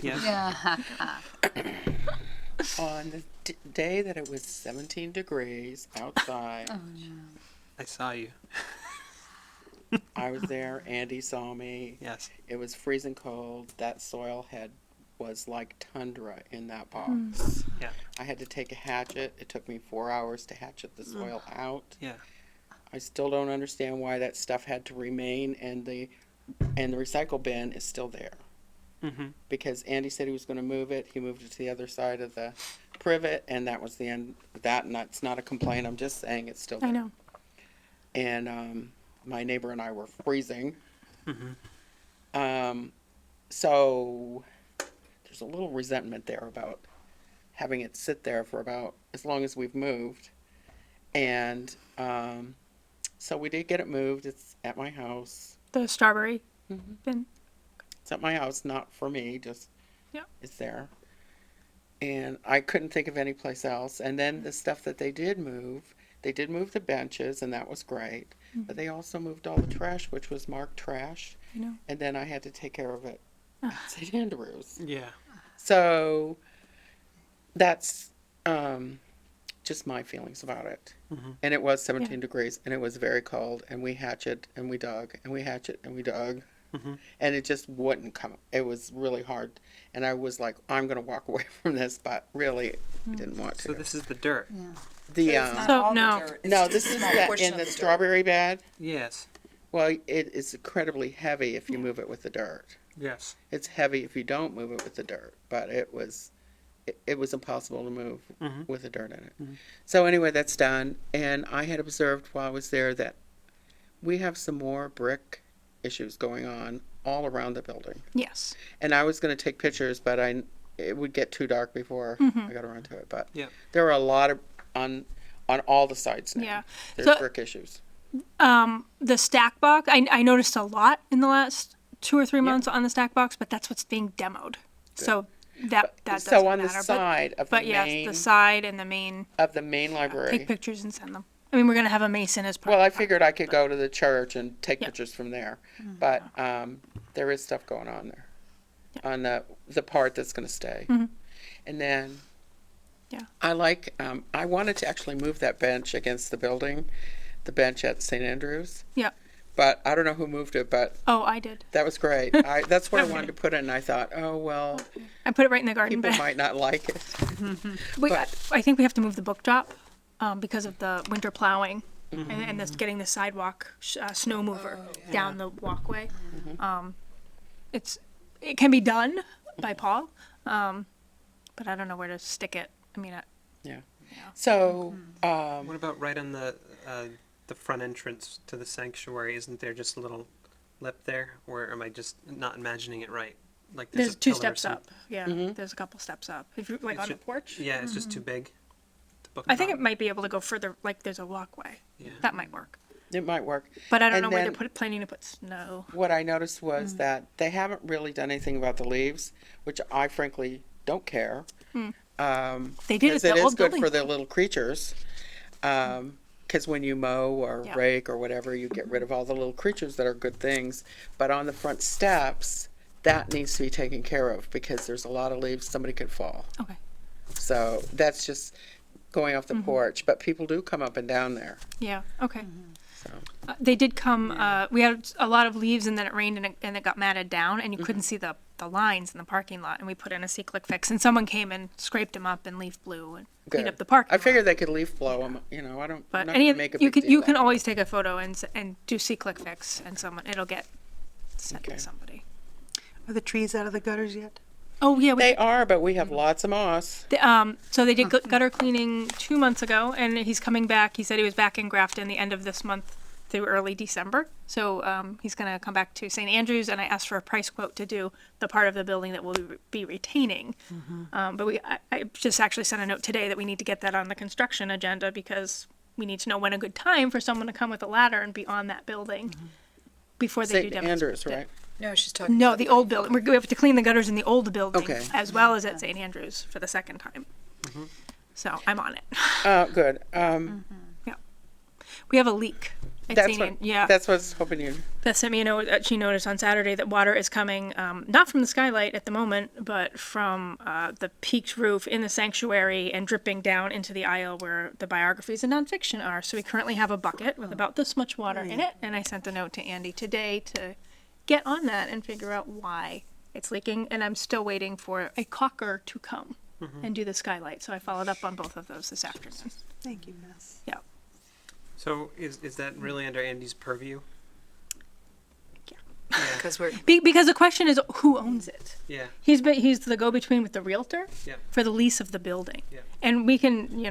Yes. Yeah. On the day that it was 17 degrees outside, I saw you. I was there. Andy saw me. Yes. It was freezing cold. That soil head was like tundra in that box. Yeah. I had to take a hatchet. It took me 4 hours to hatchet the soil out. Yeah. I still don't understand why that stuff had to remain, and the recycle bin is still there. Mm-hmm. Because Andy said he was going to move it. He moved it to the other side of the privet, and that was the end of that. And that's not a complaint. I'm just saying it's still there. I know. And my neighbor and I were freezing. Mm-hmm. So there's a little resentment there about having it sit there for about as long as we've moved. And so we did get it moved. It's at my house. The strawberry bin. It's at my house, not for me, just Yeah. it's there. And I couldn't think of any place else. And then the stuff that they did move the benches, and that was great. But they also moved all the trash, which was marked trash. I know. And then I had to take care of it at St. Andrews. Yeah. So that's just my feelings about it. And it was 17 degrees, and it was very cold, and we hatchet and we dug, and we hatchet and we dug. And it just wouldn't come. It was really hard. And I was like, I'm going to walk away from this, but really I didn't want to. So this is the dirt. The So, no. no, this is in the strawberry bed. Yes. Well, it is incredibly heavy if you move it with the dirt. Yes. It's heavy if you don't move it with the dirt, but it was impossible to move with the dirt in it. So anyway, that's done. And I had observed while I was there that we have some more brick issues going on all around the building. Yes. And I was going to take pictures, but it would get too dark before I got around to it. But Yeah. there were a lot of on all the sides now. Yeah. There's So- brick issues. The stack box, I noticed a lot in the last 2 or 3 months on the stack box, but that's what's being demoed. So that doesn't So on the matter. side of the but yes, main the side and the main, of the main library. take pictures and send them. I mean, we're going to have a mason as part Well, I of the figured I could go to the church and take Yeah. pictures from there, but there is stuff going on there, on the part that's going to stay, and then Yeah. I wanted to actually move that bench against the building, the bench at St. Andrews, Yeah. but I don't know who moved it, but Oh, I did. that was great. That's what I wanted to put it, and I thought, oh well, I put it right in the garden people bed. might not like it. I think we have to move the book drop because of the winter plowing and this getting the sidewalk snow mover down the walkway. It can be done by Paul, but I don't know where to stick it. I mean, So What about right on the front entrance to the sanctuary? Isn't there just a little lip there, or am I just not imagining it right? Like there's a 2 pillar or steps something. up. Yeah, there's a couple steps up. If you like It's on the ju- porch. Yeah, it's just too big. To book I think drop. it might be able to go further. Like there's a walkway. Yeah. That might work. it might work. But I don't And know where then- they're planning to put snow. What I noticed was that they haven't really done anything about the leaves, which I frankly don't care. They did it Because at it the is old good building. for the little creatures. Because when you mow or Yeah. rake or whatever, you get rid of all the little creatures that are good things. But on the front steps, that needs to be taken care of because there's a lot of leaves. Somebody could fall. Okay. So that's just going off the porch. But people do come up and down there. Yeah. Okay. They did come, we had a lot of leaves and then it rained and it got matted down and you couldn't see the lines in the parking lot and we put in a C-click fix and someone came and scraped them up and leaf blew and cleaned up the parking I lot. figured they could leaf blow them, I don't, But I'm not any gonna of, make a you big can, you deal can out of always take a photo and do C-click fix and it'll get sent Okay. to somebody. Are the trees out of the gutters yet? Oh, yeah. They are, but we have lots of moss. So they did gutter cleaning 2 months ago, and he's coming back. He said he was back in Grafton the end of this month through early December. So he's going to come back to St. Andrews, and I asked for a price quote to do the part of the building that we'll be retaining. But I just actually sent a note today that we need to get that on the construction agenda because we need to know when a good time for someone to come with a ladder and be on that building before they do St. Andrews, demonstration. right? No, she's talking. No, the old building. We have to clean the gutters in the old building Okay. as well as at St. Andrews for the second time. So I'm on it. Good, We have a leak. At that's St. what, Yeah, that's what I was hoping you, that sent me a note that she noticed on Saturday that water is coming, not from the skylight at the moment, but from the peaked roof in the sanctuary and dripping down into the aisle where the biographies and nonfiction are. So we currently have a bucket with about this much water in it, and I sent a note to Andy today to get on that and figure out why it's leaking. And I'm still waiting for a caulker to come and do the skylight. So I followed up on both of those this afternoon. Thank you, Miss. Yeah. So is that really under Andy's purview? Yeah. Because we're, Because the question is, who owns it? Yeah. He's the go-between with the realtor Yeah. for the lease of the building. Yeah. And we can,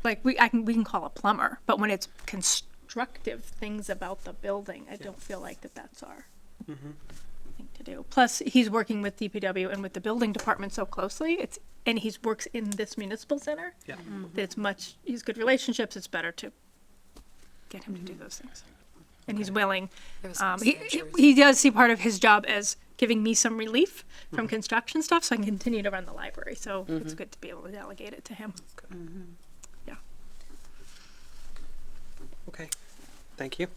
like we can call a plumber, but when it's constructive things about the building, I don't feel like that's our thing to do. Plus, he's working with DPW and with the building department so closely. And he works in this municipal center. Yeah. That he's good relationships. It's better to get him to do those things. And he's willing. there was some He injuries. he does see part of his job as giving me some relief from construction stuff, so I can continue to run the library. So it's good to be able to delegate it to him. Yeah. Okay. Thank you.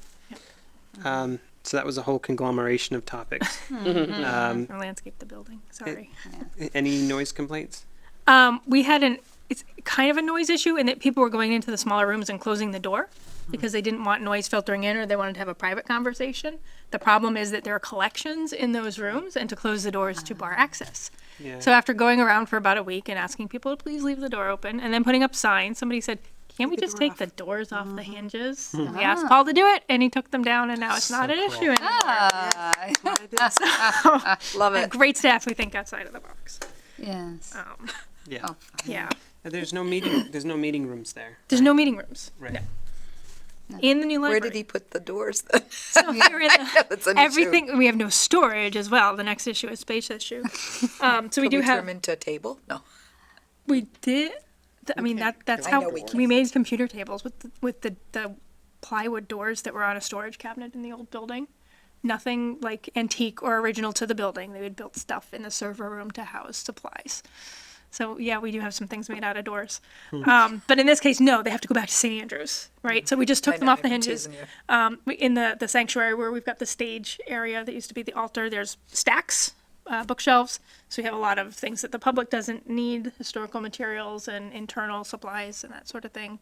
So that was a whole conglomeration of topics. Or landscape the building. Sorry. Any noise complaints? We had it's kind of a noise issue in that people were going into the smaller rooms and closing the door because they didn't want noise filtering in or they wanted to have a private conversation. The problem is that there are collections in those rooms and to close the door is to bar access. Yeah. So after going around for about a week and asking people to please leave the door open and then putting up signs, somebody said, can't we Take the just door take off. the doors off the hinges? And we asked Paul to do it and he took them down and now it's not an issue anymore. Love it. Great staff, we think, outside of the box. Yes. Yeah. Oh, Yeah. There's no meeting rooms there. There's no meeting rooms. Right. No. In the new library. Where did he put the doors then? So here in the, That's an issue. everything, we have no storage as well. The next issue is space issue. So we Could do we turn have, them into a table? No. we did, I mean, that's I how, know we we made computer tables with the plywood doors that were on a storage cabinet in the old building. Nothing like antique or original to the building. They would build stuff in the server room to house supplies. So yeah, we do have some things made out of doors. But in this case, no, they have to go back to St. Andrews, right? So we just took I them know, off the I'm hinges. teasing you. In the sanctuary where we've got the stage area that used to be the altar, there's stacks, bookshelves. So we have a lot of things that the public doesn't need, historical materials and internal supplies and that sort of thing.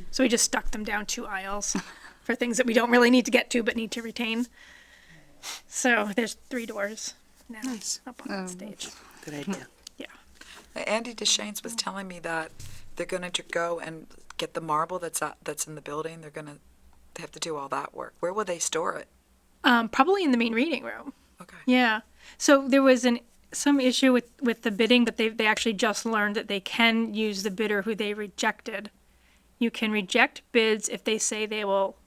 So we just stuck them down 2 aisles for things that we don't really need to get to but need to retain. So there's 3 doors now up on the stage. Good idea. Andy DeShanes was telling me that they're going to go and get the marble that's in the building. They have to do all that work. Where will they store it? Probably in the main reading room. Okay. Yeah. So there was some issue with the bidding, but they actually just learned that they can use the bidder who they rejected. You can reject bids if they say they will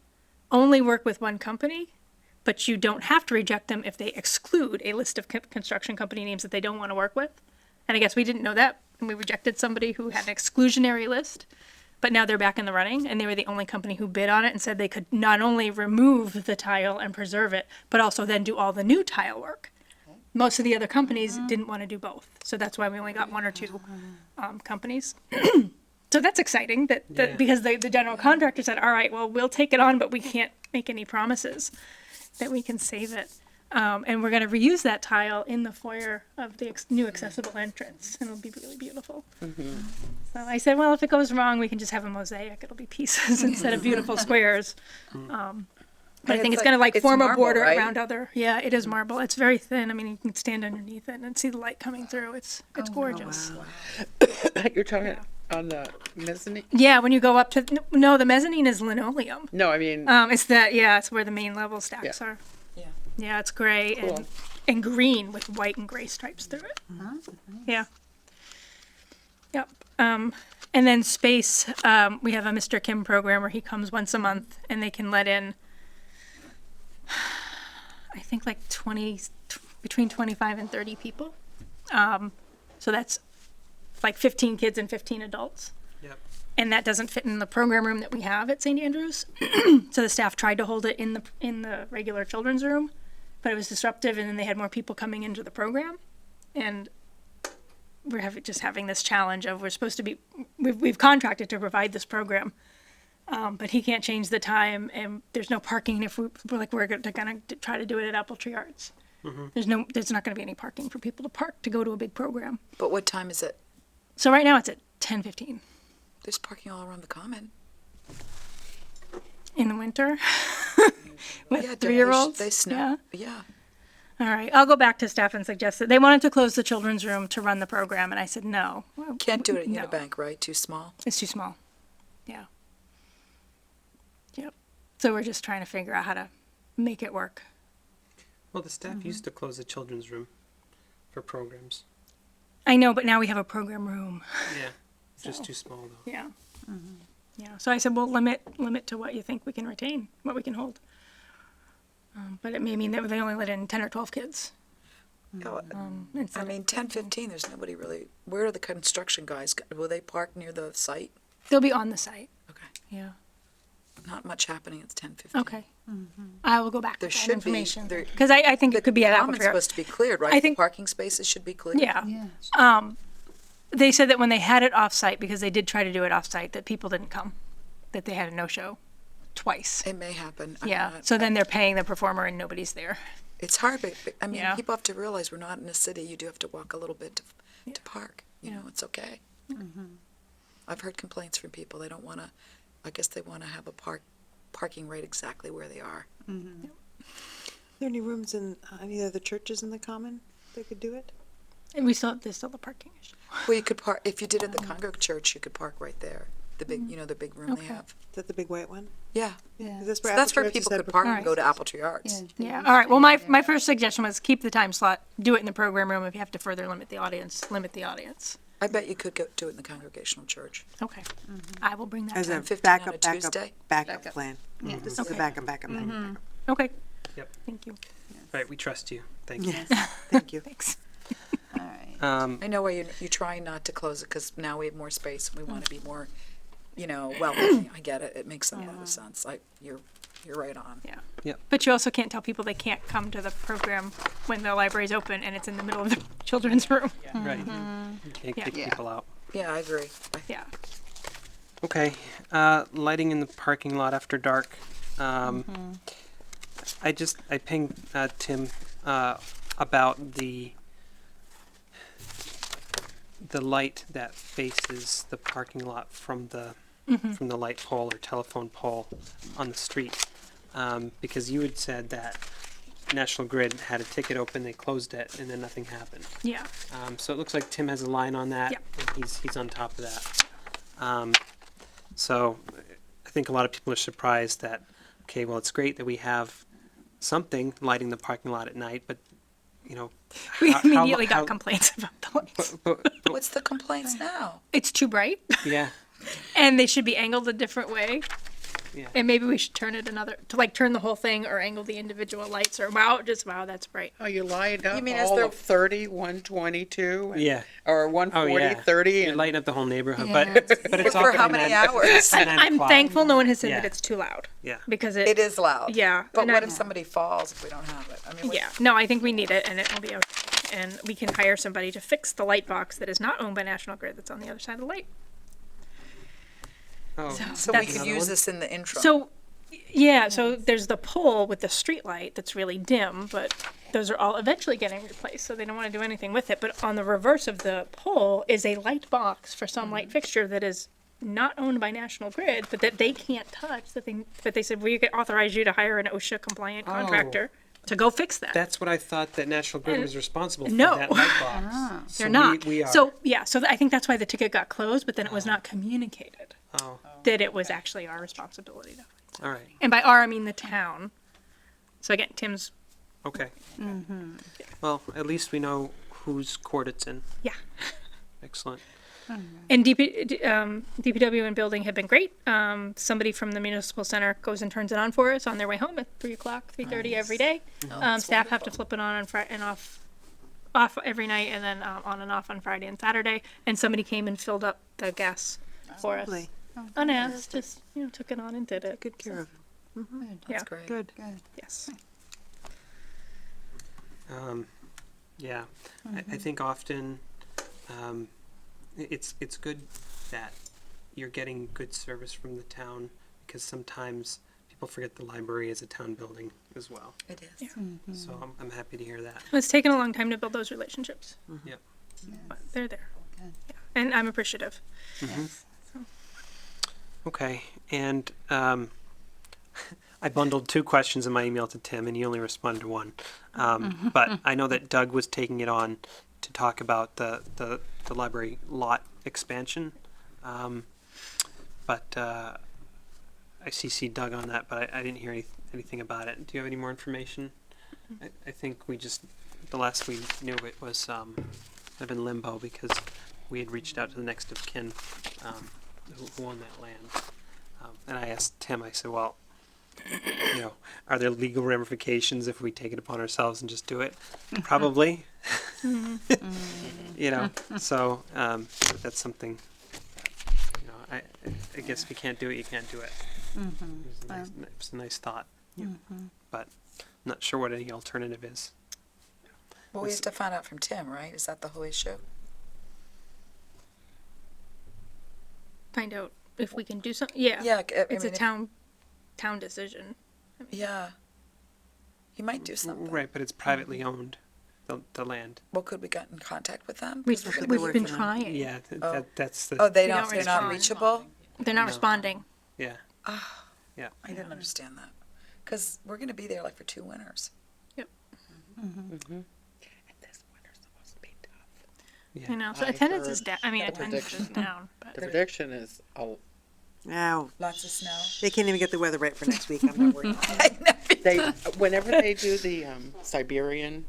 only work with one company, but you don't have to reject them if they exclude a list of construction company names that they don't want to work with. And I guess we didn't know that, and we rejected somebody who had an exclusionary list, but now they're back in the running, and they were the only company who bid on it and said they could not only remove the tile and preserve it, but also then do all the new tile work. Most of the other companies didn't want to do both, so that's why we only got 1 or 2 companies. So that's exciting that because the general contractor said, all right, well, we'll take it on, but we can't make any promises that we can save it. And we're gonna reuse that tile in the foyer of the new accessible entrance, and it'll be really beautiful. So I said, well, if it goes wrong, we can just have a mosaic. It'll be pieces instead of beautiful squares. But I think it's gonna like it's form a marble, border right? around other. Yeah, it is marble. It's very thin. I mean, you can stand underneath it and see the light coming through. It's gorgeous. You're talking on the mezzanine? Yeah, when you go up to no, the mezzanine is linoleum. No, I mean, It's that it's where the main level stacks are. Yeah. Yeah, it's gray Cool. and green with white and gray stripes through it. Yeah. Yep. And then space, we have a Mr. Kim program where he comes once a month and they can let in, I think like between 25 and 30 people. So that's like 15 kids and 15 adults. Yep. And that doesn't fit in the program room that we have at St. Andrews. So the staff tried to hold it in the regular children's room, but it was disruptive, and then they had more people coming into the program. And we're just having this challenge of we've contracted to provide this program, but he can't change the time, and there's no parking if we're going to try to do it at Apple Tree Arts. There's not going to be any parking for people to park to go to a big program. But what time is it? So right now it's at 10:15 There's parking all around the common. in the winter with Yeah, 3-year-olds. They snow. Yeah. All right, I'll go back to staff and suggest that they wanted to close the children's room to run the program, and I said no. Can't do it at No. Unibank, right? Too small. It's too small. Yeah. Yep. So we're just trying to figure out how to make it work. Well, the staff used to close the children's room for programs. I know, but now we have a program room. Yeah, it's just too small though. Yeah. Yeah. So I said, well, limit to what you think we can retain, what we can hold. But it may mean that they only let in 10 or 12 kids. Oh, Instead I of mean, 10, 15, there's nobody really. Where are the construction guys? Will they park near the site? they'll be on the site. Okay. Yeah. Not much happening at 10, 15. Okay. I will go back There with that should be- information. there- Because I think The it could be at Apple common's Tree. supposed to be cleared, right? I think- The parking spaces should be cleared. Yeah. Yeah. They said that when they had it off-site, because they did try to do it off-site, that people didn't come, that they had a no-show twice. It may happen. I'm Yeah, not- so then they're paying the performer and nobody's there. It's hard, but I mean, Yeah. people have to realize we're not in a city. You do have to walk a little bit to park. You know, it's okay. I've heard complaints from people. They don't want to. I guess they want to have a parking right exactly where they are. Are there any rooms in any of the churches in the common that could do it? And there's still the parking issue. Well, you could park if you did it at the Congo Church. You could park right there. The big, the big room they Okay. have. Is that the big white one? Yeah, Yeah. That's so where, that's Apple where Church people has could had park a- and go to Apple Tree Arts. Yeah, all right, well, my first suggestion was keep the time slot, do it in the program room. If you have to further limit the audience, limit the audience. I bet you could do it in the Congregational Church. Okay, I will bring that As a 10:15 on a backup Tuesday? backup plan. This is a Okay. backup. Okay. Yep. Thank you. Right, we trust you. Thank you. Yes, thank you. Thanks. All right. I know why you're trying not to close it because now we have more space and we want to be more, welcoming. I get it. It makes a lot of sense. You're right on. Yeah. Yep. But you also can't tell people they can't come to the program when the library's open and it's in the middle of the children's room. Right. You can't kick Yeah. people out. Yeah, I agree. Yeah. Okay, lighting in the parking lot after dark. I pinged Tim about the light that faces the parking lot from the light pole or telephone pole on the street, because you had said that National Grid had a ticket open, they closed it, and then nothing happened. Yeah. So it looks like Tim has a line on that. Yep. And he's on top of that. So I think a lot of people are surprised that, okay, well, it's great that we have something lighting the parking lot at night, but, We how- immediately how- got complaints about the lights. but- What's the complaints now? It's too bright yeah, and they should be angled a different way. yeah. And maybe we should turn it turn the whole thing or angle the individual lights or wow, that's bright. oh, you lined up You mean as all they're- of 30, 122? and- Yeah. Or Oh, 140, yeah. 30? You And light up the whole neighborhood, Yeah. but it's For all how many hours? I'm thankful no one has said Yeah. that it's too loud. Yeah. Because It is loud. Yeah. But and what I- if somebody falls if we don't have it? I mean, Yeah, no, I think we need it and it will be okay. And we can hire somebody to fix the light box that is not owned by National Grid that's on the other side of the light. Oh, so we that's- could use this in the intro. So Yeah, so there's the pole with the street light that's really dim, but those are all eventually getting replaced, so they don't want to do anything with it. But on the reverse of the pole is a light box for some light fixture that is not owned by National Grid, but that they can't touch. But they said we could authorize you to hire an OSHA compliant contractor to go fix that. That's what I thought, that National Grid was responsible for no. that light box. So They're not. We are. So yeah, so I think that's why the ticket got closed, but then it was not communicated Oh, that it was actually our responsibility. all right. And by our, I mean the town. So again, Tim's, Okay. Well, at least we know whose court it's in. yeah. Excellent. And DPW and building have been great. Somebody from the municipal center goes and turns it on for us on their way home at 3:00, 3:30 every day. Staff have to flip it on Friday and off every night, and then on and off on Friday and Saturday. And somebody came and filled up the gas for us, Lovely. unasked. Just took it on and did it. Good care of Good. Yeah. That's great. Good. Good. Yes. Yeah, I think often it's good that you're getting good service from the town, because sometimes people forget the library is a town building as well. It is. So I'm happy to hear that. It's taken a long time to build those relationships. Yep. But they're there. Good. Yeah. And I'm appreciative. Yes. Okay, and I bundled 2 questions in my email to Tim, and he only responded to one. But I know that Doug was taking it on to talk about the library lot expansion. But I CC'd Doug on that, but I didn't hear anything about it. Do you have any more information? I think the last we knew it was kind of in limbo, because we had reached out to the next of kin who owned that land. And I asked Tim, I said, well, are there legal ramifications if we take it upon ourselves and just do it? Probably. So that's something, I guess if you can't do it, you can't do it. It's a nice thought. But I'm not sure what any alternative is. Well, we have to find out from Tim, right? Is that the whole issue? Find out if we can do something. Yeah. Yeah, It's a town decision. Yeah. He might do something. Right, but it's privately owned, the land. Well, could we get in contact with them? We've We're been working on it. trying. Yeah, that's the. Oh, They they're don't not respond. reachable? They're not No. responding. Yeah. I didn't understand that. Because we're going to be there like for 2 winters. And this winter's supposed to be tough. Yeah. You know, so I attendance is heard down. I mean, the attendance is prediction. down. But The prediction is, Now, Lots of snow. they can't even get the weather right for next week. I'm not worried. whenever they do the Siberian,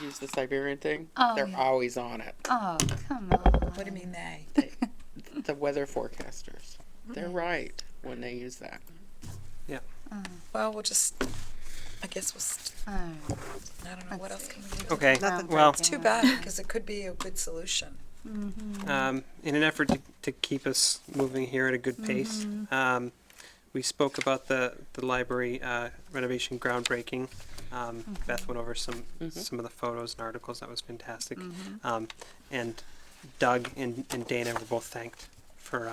use the Siberian thing, Oh, they're yeah. always on it. Oh, come on. What do you mean they? The weather forecasters, they're right when they use that. Well, we'll just, I guess All right. I don't know, what else can we do? Okay, Nothing well, It's too bad, because it could be a good solution. in an effort to keep us moving here at a good pace, we spoke about the library renovation groundbreaking. Beth went over some of the photos and articles. That was fantastic. And Doug and Dana were both thanked for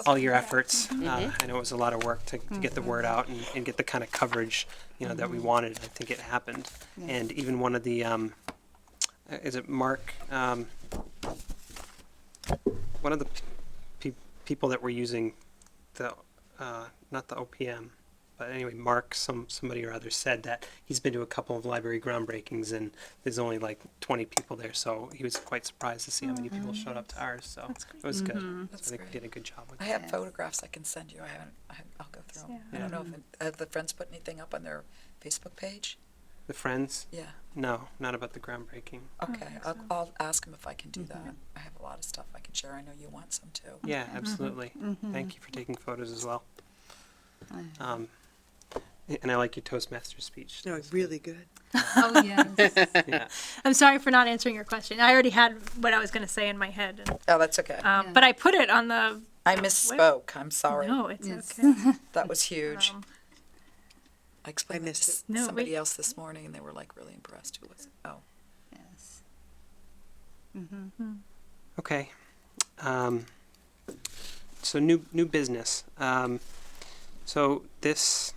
all your efforts. I know it was a lot of work to get the word out and get the kind of coverage that we wanted. I think it happened. And even one of the is it Mark? One of the people that were using the not the OPM, but anyway, Mark, somebody or other said that he's been to a couple of library groundbreakings and there's only like 20 people there, so he was quite surprised to see how many people showed up to ours. So it was good. That's So I think great. we did a good job with I that. have photographs I can send you. I'll go through 'em. I Yeah. don't know if, have the friends put anything up on their Facebook page? The Friends? Yeah. No, not about the groundbreaking. Okay, I'll ask them if I can do that. I have a lot of stuff I can share. I know you want some too. Yeah, absolutely. Thank you for taking photos as well. And I like your Toastmaster speech. No, it's really good. Oh, yes. Yeah. I'm sorry for not answering your question. I already had what I was going to say in my head. And, Oh, that's okay. but I put it on the. I misspoke. I'm sorry. No, it's Yes. okay. That was huge. I explained I it missed to it. No, somebody wait. else this morning, and they were like really impressed. Who was it? Oh, Yes. Okay. So new business. So this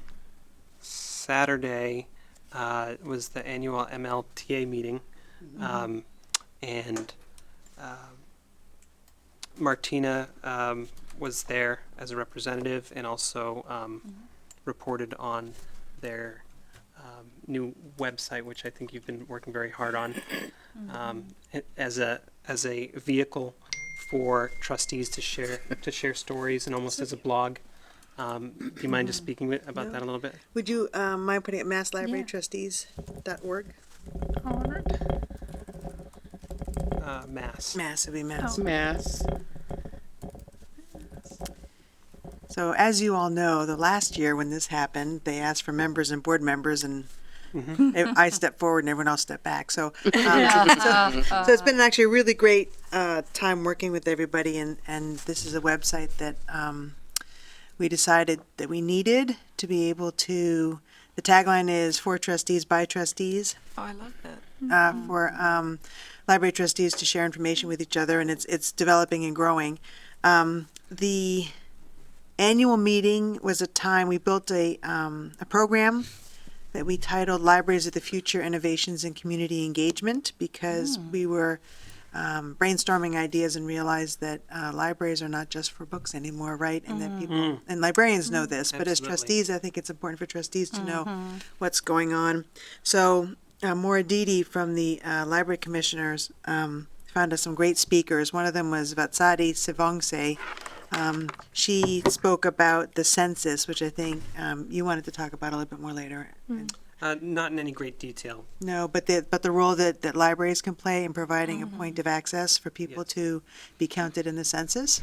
Saturday was the annual MLTA meeting, and Martina was there as a representative and also reported on their new website, which I think you've been working very hard on, as a vehicle for trustees to share stories and almost as a blog. Do you mind just speaking about that a little bit? Would you mind putting it masslibrarytrustees.org? Mass. Mass would be mass. Mass. So as you all know, the last year when this happened, they asked for members and board members, and I stepped forward and everyone else stepped back. So it's been actually a really great time working with everybody, and this is a website that we decided that we needed to be able to. The tagline is "For Trustees by Trustees." Oh, I love that. For library trustees to share information with each other, and it's developing and growing. The annual meeting was a time we built a program that we titled Libraries of the Future, Innovations and Community Engagement, because we were brainstorming ideas and realized that libraries are not just for books anymore, right? And that people, and librarians know this, but as Absolutely. trustees, I think it's important for trustees to know what's going on. So Maura Didi from the Library Commissioners found us some great speakers. One of them was Vatsadi Sivongse. She spoke about the census, which I think you wanted to talk about a little bit more later. Not in any great detail. No, but the role that libraries can play in providing a point of access for people Yes. to be counted in the census.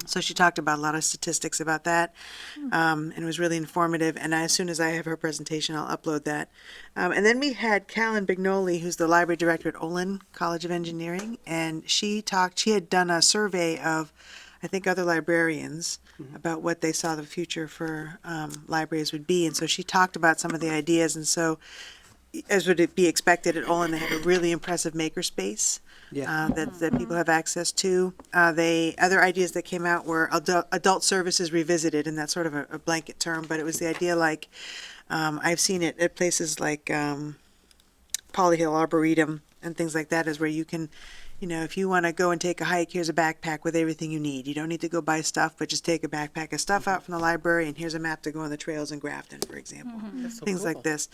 So she talked about a lot of statistics about that, and it was really informative. And as soon as I have her presentation, I'll upload that. And then we had Callan Bignoli, who's the library director at Olin College of Engineering, and she had done a survey of, I think, other librarians about what they saw the future for libraries would be. And so she talked about some of the ideas. And so, as would it be expected at Olin, they have a really impressive makerspace that people have access to. Other ideas that came out were adult services revisited, and that's sort of a blanket term, but it was the idea like, I've seen it at places like Poly Hill Arboretum and things like that, is where you can, if you want to go and take a hike, here's a backpack with everything you need. You don't need to go buy stuff, but just take a backpack of stuff out from the library, and here's a map to go on the trails in Grafton, for example. That's so Things cool. like this.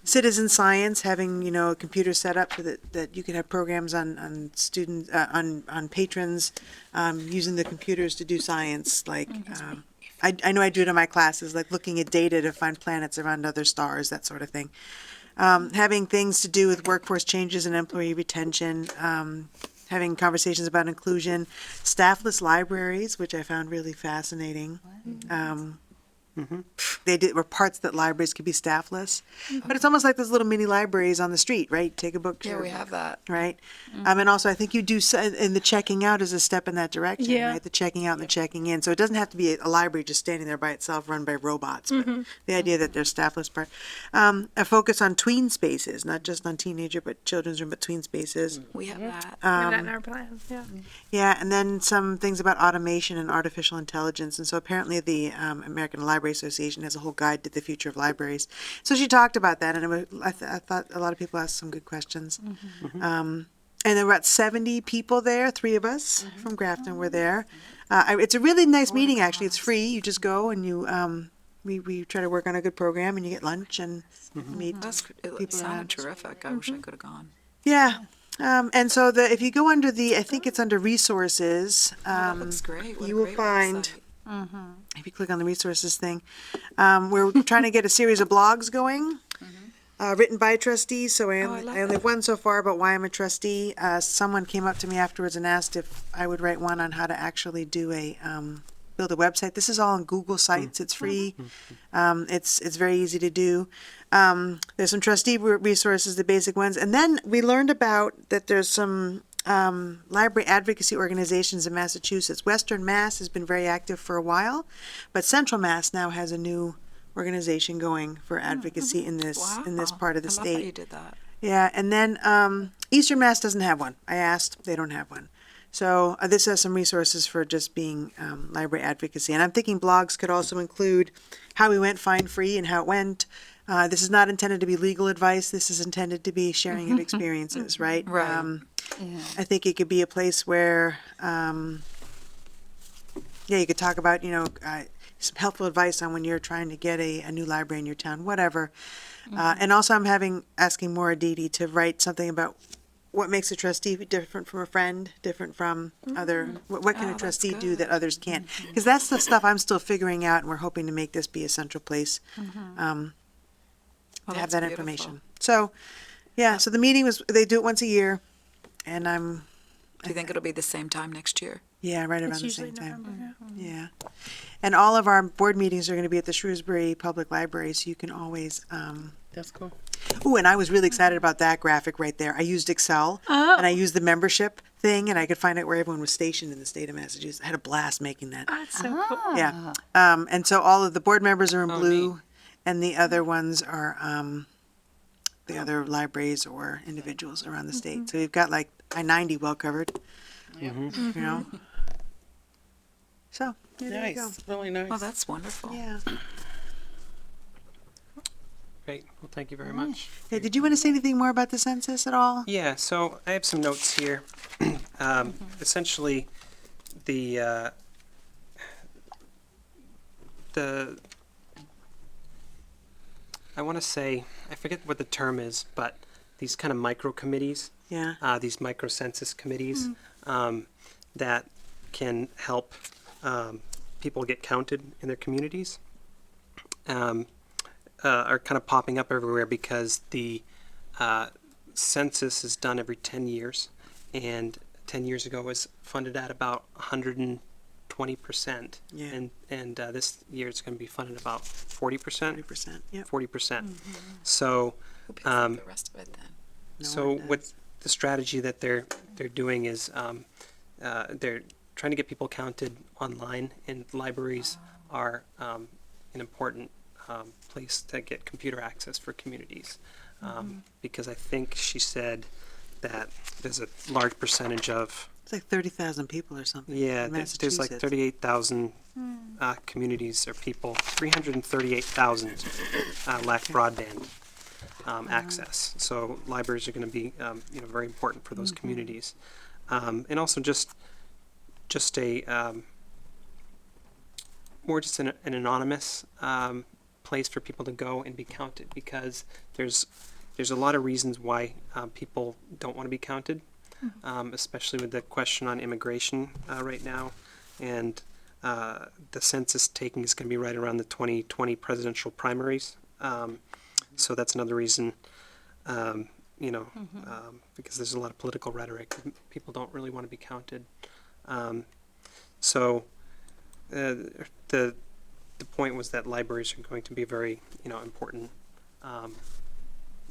Citizen science, having, a computer set up so that you can have programs on students, on patrons, using the computers to do science, like, I know I do it in my classes, like looking at data to find planets around other stars, that sort of thing. Having things to do with workforce changes and employee retention, having conversations about inclusion, staffless libraries, which I found really fascinating. They were parts that libraries could be staffless, but it's almost like those little mini libraries on the street, right? Take a book. Yeah, we have that. Right. And also I think you do, and the checking out is a step in that direction, Yeah. right? The checking out and the checking in. So it doesn't have to be a library just standing there by itself run by robots, but the idea that there's staffless part. A focus on tween spaces, not just on teenager, but children's room, but tween spaces. We have that. We have that in our plan, yeah. Yeah, and then some things about automation and artificial intelligence. And so apparently the American Library Association has a whole guide to the future of libraries. So she talked about that, and I thought a lot of people asked some good questions. And there were about 70 people there, 3 of us from Grafton were there. It's a really nice meeting, actually. It's free. You just go and you, we try to work on a good program, and you get lunch and meet It people sounded around. terrific. I wish I could have gone. Yeah. And so if you go under I think it's under resources. That looks great. What a you will great find, website. if you click on the resources thing, we're trying to get a series of blogs going, written by trustees. So I love only have one so far about why I'm a trustee. Someone came up to me afterwards and asked if I would write one on how to actually do build a website. This is all on Google Sites. It's free. It's very easy to do. There's some trustee resources, the basic ones. And then we learned about that there's some library advocacy organizations in Massachusetts. Western Mass has been very active for a while, but Central Mass now has a new organization going for advocacy in this part of the I state. love how you did that. Yeah, and then Eastern Mass doesn't have one. I asked, they don't have one. So this has some resources for just being library advocacy. And I'm thinking blogs could also include how we went fine free and how it went. This is not intended to be legal advice. This is intended to be sharing of experiences, right? Right. Yeah. I think it could be a place where, you could talk about, some helpful advice on when you're trying to get a new library in your town, whatever. And also I'm asking Maura Didi to write something about what makes a trustee different from a friend, different from other, what can a that's trustee do that good. others can't? Because that's the stuff I'm still figuring out, and we're hoping to make this be a central place Oh, to have that's that beautiful. information. So, yeah, so the meeting they do it once a year, and Do you think it'll be the same time next year? right around It's the usually same time. November, yeah. Yeah. And all of our board meetings are going to be at the Shrewsbury Public Library, so you can always, That's cool. ooh, and I was really excited about that graphic right there. I used Excel, and I used the membership thing, and I could find out where everyone was stationed in the state of Massachusetts. I had a blast making that. Oh, that's so cool. Yeah. And so all of the board members are in Oh, blue, and the other ones are, the other libraries or individuals around the state. So we've got like I-90 well covered, you know? So, yeah, there you go. Nice, really nice. Oh, that's wonderful. Yeah. Great. Well, thank you very much. Yeah, did you want to say anything more about the census at all? Yeah, so I have some notes here. Essentially, the I want to say, I forget what the term is, but these kind of micro committees, Yeah. these micro census committees, that can help people get counted in their communities, are kind of popping up everywhere because the census is done every 10 years, and 10 years ago was funded at about 120%, Yeah. and this year it's going to be funded about 40%. 30%. Yep. 40%. So, Who picks up the rest of it then? No so one what does. the strategy that they're doing is they're trying to get people counted online, and libraries are an important place to get computer access for communities, because I think she said that there's a large percentage of It's like 30,000 people or something. yeah, in there's like Massachusetts. 38,000 communities or people. 338,000 lack broadband access. So libraries are going to be, very important for those communities, and also just a more just an anonymous place for people to go and be counted, because there's a lot of reasons why people don't want to be counted. Especially with the question on immigration right now, and the census taking is going to be right around the 2020 presidential primaries. So that's another reason, because there's a lot of political rhetoric. People don't really want to be counted. So the point was that libraries are going to be a very important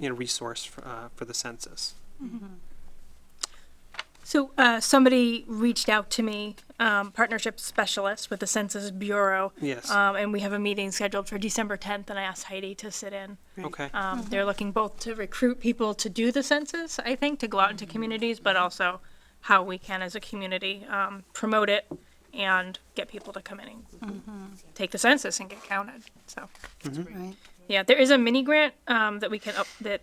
resource for the census. So somebody reached out to me, partnership specialist with the Census Bureau. Yes. And we have a meeting scheduled for December 10th, and I asked Heidi to sit in. Okay. They're looking both to recruit people to do the census, I think, to go out into communities, but also how we can, as a community, promote it and get people to come in and take the census and get counted. So, Right. yeah, there is a mini grant that we can that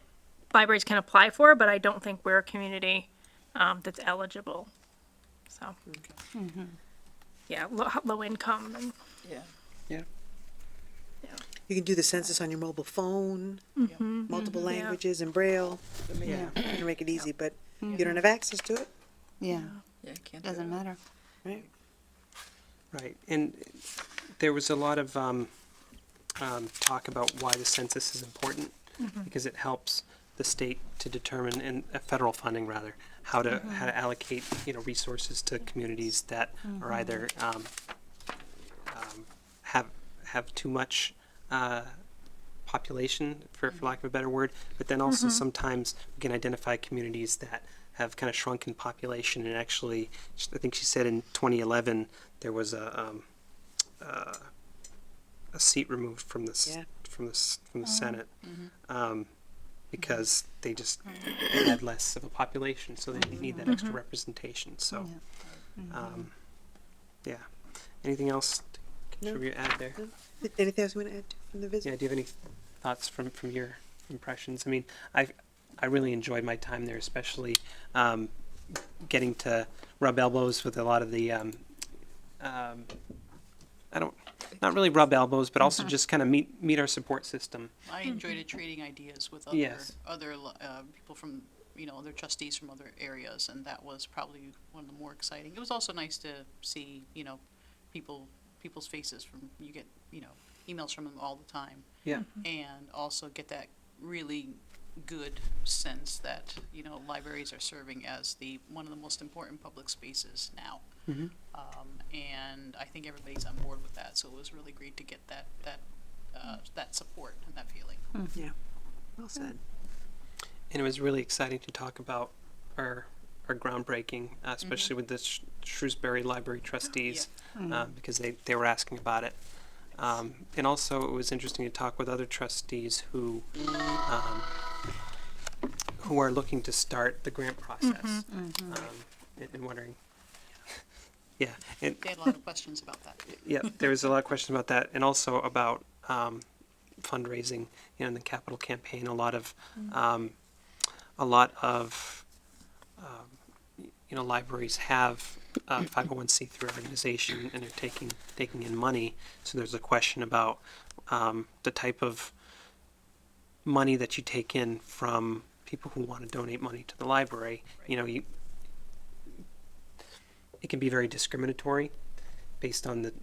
libraries can apply for, but I don't think we're a community that's eligible. So, yeah, low income. And, Yeah. You can do the census on your mobile phone, multiple languages and Braille. Yeah. You can make it easy, but if you don't have access to it, Yeah. Yeah, you can't do Doesn't it. matter. right? Right, and there was a lot of talk about why the census is important, because it helps the state to determine, and federal funding rather, how to allocate resources to communities that are either have too much population, for lack of a better word, but then also sometimes we can identify communities that have kind of shrunken population, and actually, I think she said in 2011 there was a seat removed from the from the Senate, because they just had less of a population, so they need that extra representation. So Yeah. Anything else to No. contribute, add there? Anything else you want to add from the visit? Yeah, do you have any thoughts from your impressions? I mean, I really enjoyed my time there, especially getting to rub elbows with a lot of the not really rub elbows, but also just kind of meet our support system. I enjoyed it, trading ideas with Yes. other people from, other trustees from other areas, and that was probably one of the more exciting. It was also nice to see, people's faces from, you get, emails from them all the time. Yeah. And also get that really good sense that, libraries are serving as one of the most important public spaces now. Mhm. And I think everybody's on board with that, so it was really great to get that support and that feeling. Yeah. Well said. And it was really exciting to talk about our groundbreaking, especially with the Shrewsbury Library trustees, because they were asking about it. And also it was interesting to talk with other trustees who are looking to start the grant process, and wondering. Yeah, and They had a lot of questions about that. yeah, there was a lot of questions about that, and also about fundraising, in the capital campaign. A lot of libraries have a 501c3 organization, and they're taking in money. So there's a question about the type of money that you take in from people who want to donate money to the library. It can be very discriminatory based on the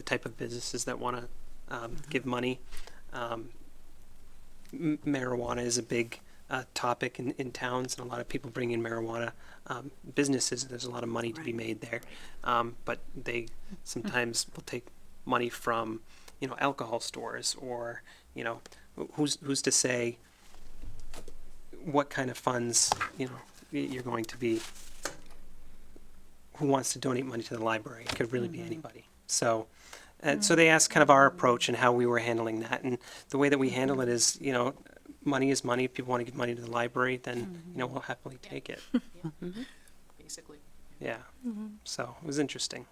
type of businesses that want to give money. Marijuana is a big topic in towns, and a lot of people bring in marijuana businesses. There's a lot of money to be made there, but they sometimes will take money from alcohol stores, or who's to say what kind of funds you're going to be. Who wants to donate money to the library? It could really be anybody. So, so they asked kind of our approach and how we were handling that, and the way that we handle it is, money is money. If people want to give money to the library, then we'll happily take it. Basically. Yeah. So it was interesting.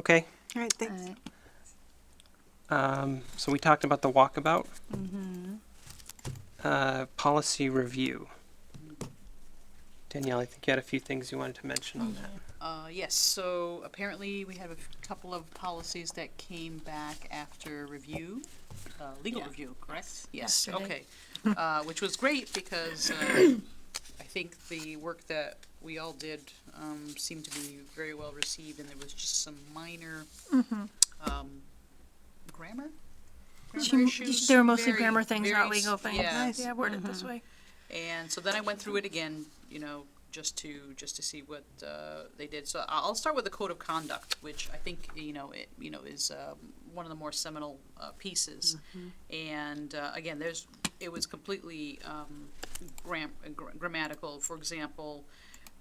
Okay. All right, thanks. So we talked about the walkabout. Policy review. Danielle, I think you had a few things you wanted to mention on that. Yes, so apparently we had a couple of policies that came back after review, legal review, correct? Yes, Yesterday. okay. Which was great because I think the work that we all did seemed to be very well received, and there was just some minor grammar issues. They were mostly Very- grammar things, not very- legal things. Yeah, Nice. Yeah, word it this way. and so then I went through it again, just to see what they did. So I'll start with the code of conduct, which I think is one of the more seminal pieces. And again, it was completely grammatical. For example,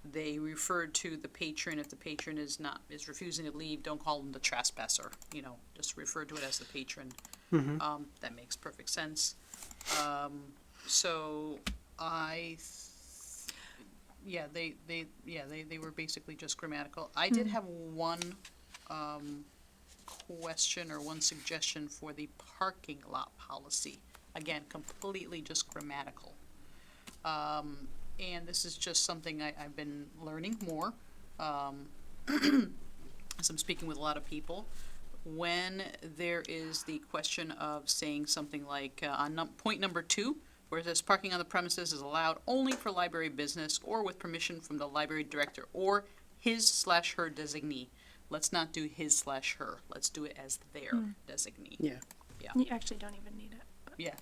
they referred to the patron. If the patron is refusing to leave, don't call them the trespasser. Just refer to it as the patron. That makes perfect sense. So they were basically just grammatical. I did have one question or one suggestion for the parking lot policy. Again, completely just grammatical. And this is just something I've been learning more as I'm speaking with a lot of people. When there is the question of saying something like on point number 2, where it says parking on the premises is allowed only for library business or with permission from the library director or his/her designee. Let's not do his/her. Let's do it as their designee. Yeah. You actually don't even need it. Yeah.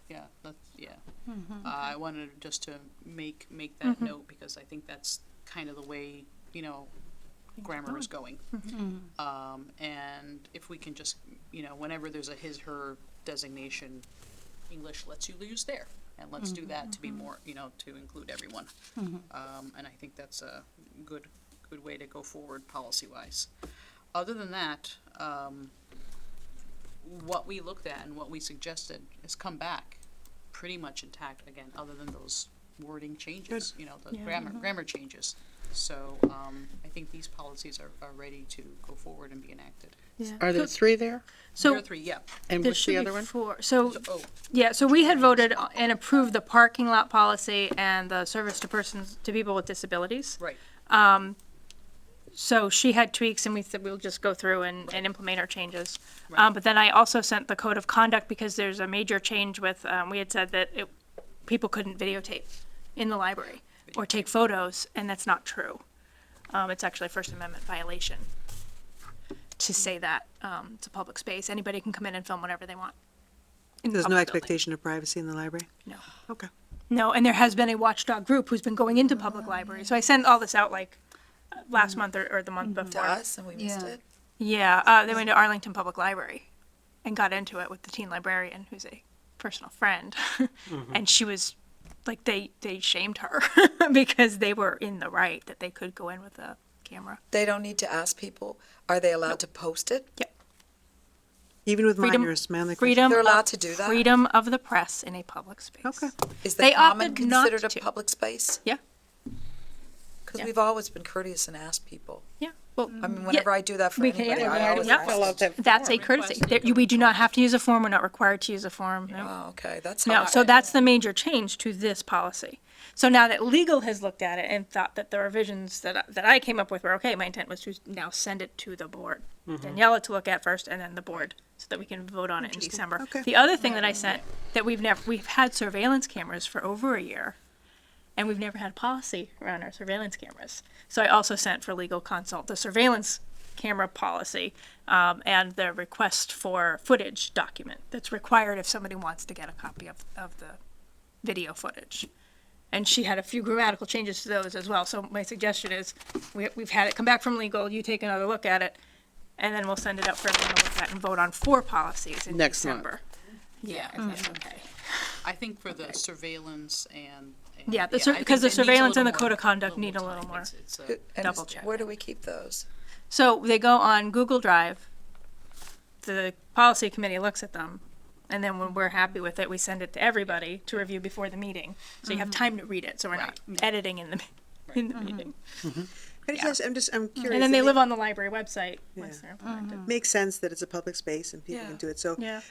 I wanted just to make that note because I think that's kind of the way grammar is going. And if we can just whenever there's a his/her designation, English lets you use there. And let's do that to be more, to include everyone. And I think that's a good way to go forward policy-wise. Other than that, what we looked at and what we suggested has come back pretty much intact again, other than those wording changes, you know, the Yeah. grammar changes. So, I think these policies are ready to go forward and be enacted. Yeah. Are there three there? There So are three, yeah. And there what's should the be other one? 4. So Oh, yeah, so we had voted and approved the parking lot policy and the service to people with disabilities. right. So she had tweaks, and we said we'll just go through and implement our changes. Right. But then I also sent the code of conduct because there's a major change with, we had said that people couldn't videotape in the library or take photos, and that's not true. It's actually a First Amendment violation to say that it's a public space. Anybody can come in and film whatever they want. in the There's no public building. expectation of privacy in the library? No. Okay. No, and there has been a watchdog group who's been going into public libraries. So I sent all this out like last month or the month To before. us, and we missed Yeah. it. Yeah, they went to Arlington Public Library and got into it with the teen librarian, who's a personal friend, and she was like, they shamed her because they were in the right that they could go in with a camera. They don't need to ask people, are they allowed to post it? Even with Freedom- minors, my only question. Freedom. They're allowed of- to do that? Freedom of the press in a public space. Okay. Is the They common opted not considered to. a public space? Yeah. Because Yeah. we've always been courteous and asked people. Yeah. Well, I mean, whenever I do that for We can- anybody, yeah, I we always already- Fill out ask. that that's a form. courtesy. Request We do not have to use a form. We're not required to use a form. No. Oh, okay, that's No, how so I- that's the major change to this policy. So now that legal has looked at it and thought that the revisions that I came up with were okay, my intent was to now send it to the board. Daniela to look at first and then the board so that we can vote on it in December. Okay. The other thing that I sent, that we've had surveillance cameras for over a year and we've never had policy around our surveillance cameras. So I also sent for legal consult the surveillance camera policy and the request for footage document that's required if somebody wants to get a copy of the video footage. And she had a few grammatical changes to those as well. So my suggestion is, we've had it come back from legal, you take another look at it, and then we'll send it out for everyone to look at and vote on 4 policies in Next month. December. Yeah, if that's okay. I think for the surveillance and. Yeah, I because think the it needs a surveillance and the little code more- of conduct need a more little time. more. It's And double check. Where do we keep those? So they go on Google Drive, the policy committee looks at them, and then when we're happy with it, we send it to everybody to review before the meeting. So you have time to read it, so we're not editing in the meeting. I'm curious. And then they it live on the library website once they're implemented. Makes sense that it's a public space and people Yeah. can do it. So, Yeah.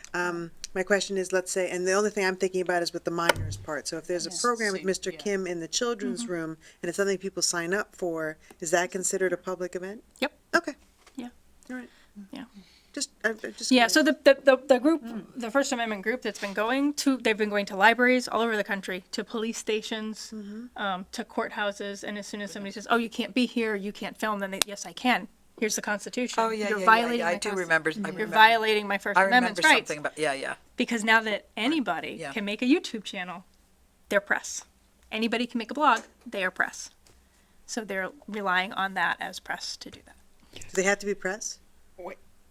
my question is, let's say, and the only thing I'm thinking about is with the minors part. So if there's a program with Same, Mr. yeah. Kim in the children's room and it's something people sign up for, is that considered a public event? Yep. Okay. Yeah. All right. Yeah. Just, just. Yeah, so the group, the First Amendment group that's been going to, they've been going to libraries all over the country, to police stations, to courthouses, and as soon as somebody says, oh, you can't be here, you can't film, then they, yes, I can. Here's the Constitution. Oh, yeah, You're yeah, violating yeah, my I do Consti- remember. I You're remember. violating my First I Amendment's remember rights. something about, yeah. Because now that anybody Yeah. can make a YouTube channel, they're press. Anybody can make a blog, they are press. So they're relying on that as press to do that. Do they have to be press?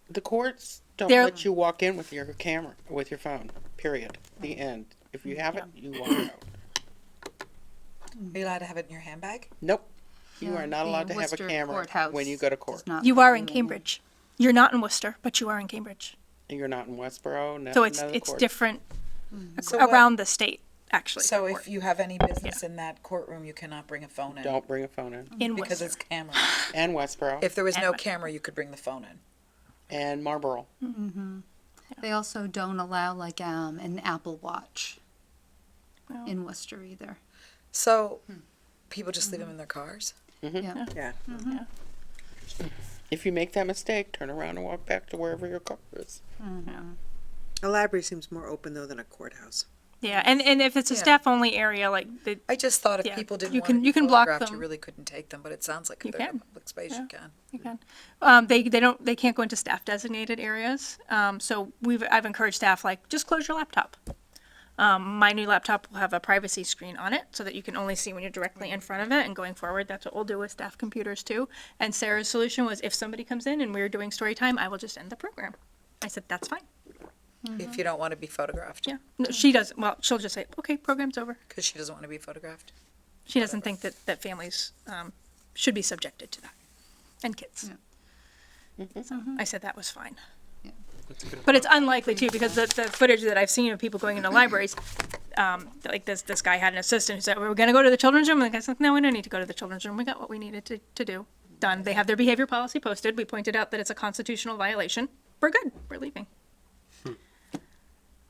The courts don't They're- let you walk in with your camera, with your phone, period. The end. If you have it, you walk out. Are you allowed to have it in your handbag? Nope. You are not The allowed to have a Worcester camera courthouse when you go to does court. not You are in allow Cambridge. You're not in Worcester, but you are in Cambridge. You're not in Westboro, no, So it's none of the it's courts. different So what- around the state, actually. So the if court. you have any business in that courtroom, you cannot bring a phone in? Don't bring a phone in. in Because Worcester. it's camera. And Westboro, If there was no And- camera, you could bring the phone in. and Marlboro. They also don't allow like an Apple Watch No. in Worcester either. So people just leave them in their cars? Yeah. Yeah. If you make that mistake, turn around and walk back to wherever your car is. A library seems more open though than a courthouse. Yeah, and if it's a Yeah. staff-only area, like, I just thought if Yeah, people didn't you want can- to be you can block photographed, you them. really couldn't take them, but it sounds like You if they're in can. a public space, Yeah. you can. you can. They can't go into staff-designated areas. So I've encouraged staff, like, just close your laptop. My new laptop will have a privacy screen on it so that you can only see when you're directly in front of it. And going forward, that's what we'll do with staff computers too. And Sarah's solution was, if somebody comes in and we're doing story time, I will just end the program. I said, that's fine. If you don't want to be photographed. Yeah. No, she doesn't. Well, she'll just say, okay, program's over. Because she doesn't want to be photographed. She doesn't think that families should be subjected to that, and kids. So I said that was fine. That's good. But it's unlikely too, because the footage that I've seen of people going into libraries, like this guy had an assistant who said, we're going to go to the children's room. And the guy's like, no, we don't need to go to the children's room. We got what we needed to do done. They have their behavior policy posted. We pointed out that it's a constitutional violation. We're good. We're leaving.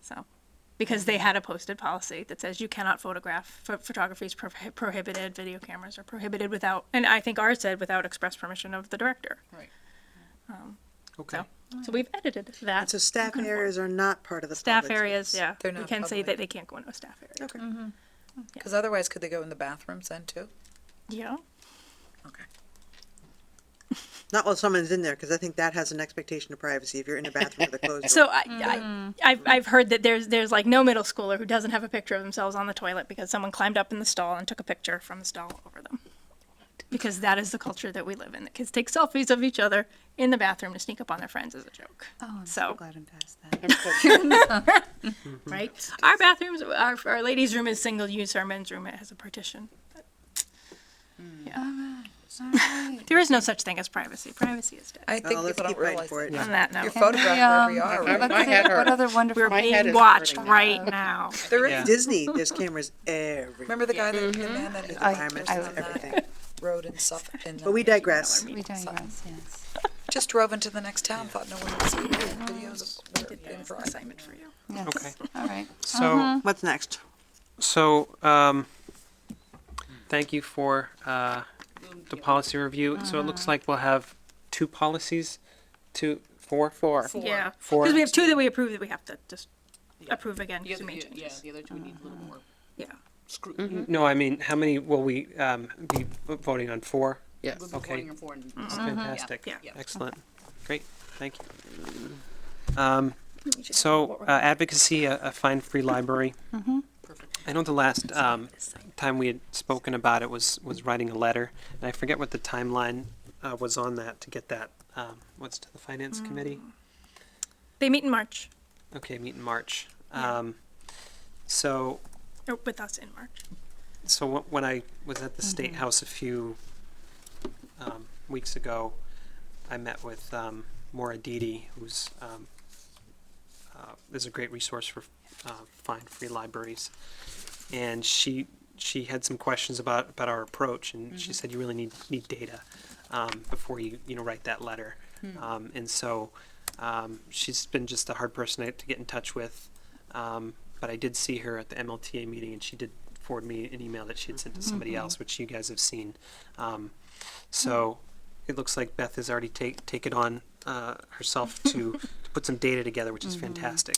So, because they had a posted policy that says you cannot photograph, photography is prohibited, video cameras are prohibited without, and I think ours said without express permission of the director. Right. Okay. So we've edited that. And so staff areas are not part of the Staff public areas, space. yeah. They're We not can say public. that they can't go into a staff area. Okay. Because otherwise, could they go in the bathrooms then too? Yeah. Okay. Not while someone's in there, because I think that has an expectation of privacy if you're in a bathroom with a closed door. So I've heard that there's like no middle schooler who doesn't have a picture of themselves on the toilet because someone climbed up in the stall and took a picture from the stall over them. Because that is the culture that we live in. The kids take selfies of each other in the bathroom to sneak up on their friends as a joke. Oh, I'm So- so glad I'm past that. Right? Our bathrooms, our ladies' room is single use. Our men's room, it has a partition. But, yeah. All right. There is no such thing as privacy. Privacy is dead. I think Oh, let's people don't keep fighting realize for it. that. On that You're note, photographed wherever you are. I- right? my head What hurt. other wonderful. we're My head being is watched hurting. right now. There is. Yeah. Disney, there's cameras everywhere. Remember the guy that, the man that hit the Environment, person on everything. that road in Suffolk? But we digress. We digress, yes. Just drove into the next town, thought no one would see videos of Did in that front. assignment for you. Yes. Okay. All right. So, What's next? thank you for the policy review. So it looks like we'll have 2 policies, four. Yeah. Four. Because we have 2 that we approve that we have to just approve again The because other, we made yeah, changes. the other two need a little more Yeah. scrutiny. No, I mean, how many will we be voting on? 4? Yes. We'll be Okay. voting for and Fantastic. Yeah. Yeah. Excellent. Great. Thank you. So advocacy, a fine-free library. perfect. I know the last time we had spoken about it was writing a letter, and I forget what the timeline was on that to get that. What's to the finance committee? They meet in March, Okay, meet in March. Yeah. So or with us in March. when I was at the State House a few weeks ago, I met with Maura Didi, who's is a great resource for fine-free libraries, and she had some questions about our approach, and she said you really need data before you write that letter, and so she's been just a hard person to get in touch with, but I did see her at the MLTA meeting, and she did forward me an email that she had sent to somebody else, which you guys have seen. So it looks like Beth has already taken on herself to put some data together, which is fantastic.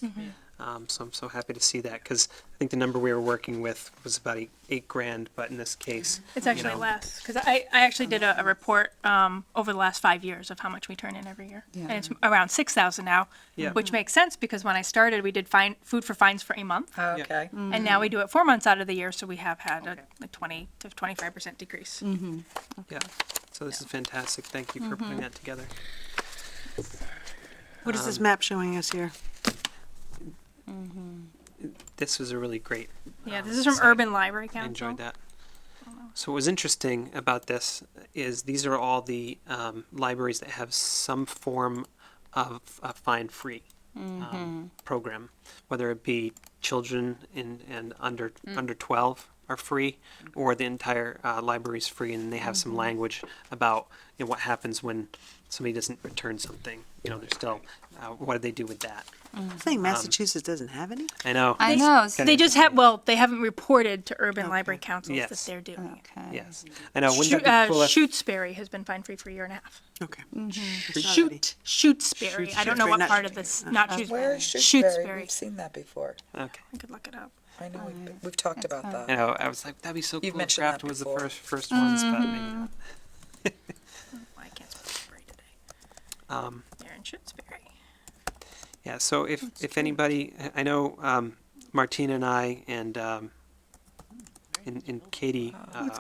So I'm so happy to see that, because I think the number we were working with was about $8,000, but in this case, It's actually less because I actually did a report over the last 5 years of how much we turn in every year, and it's around 6,000 now, Yeah. which makes sense because when I started, we did food for fines for a month, Okay. and now we do it 4 months out of the year, so we have had a 20 to 25% decrease. yeah. So this is fantastic. Thank you for putting that together. What is this map showing us here? This was a really great. Yeah, this is from site. Urban Library I Council. enjoyed that. So what was interesting about this is these are all the libraries that have some form of a fine-free program, whether it be children and under 12 are free, or the entire library is free, and they have some language about what happens when somebody doesn't return something. They're still what do they do with that? I think Massachusetts doesn't have any. I know. I know. so- They just they haven't reported to Urban Library Councils that Yes. they're doing it. Okay. Yes, I know. Wouldn't that be cool if- Shutesbury has been fine free for a year and a half. Okay. Shutesbury. I don't know what Not part of this. Not Where Shutesbury. is Shutesbury? Shutesbury. We've seen that before. Okay. I could look it up. I know we've talked about that. I was like, that'd be so You've cool if mentioned that Grafton was the before. first ones, but maybe not. Why I can't spell Shutesbury today. Um, They're in Shutesbury. yeah, so if anybody, I know Martina and I and Katie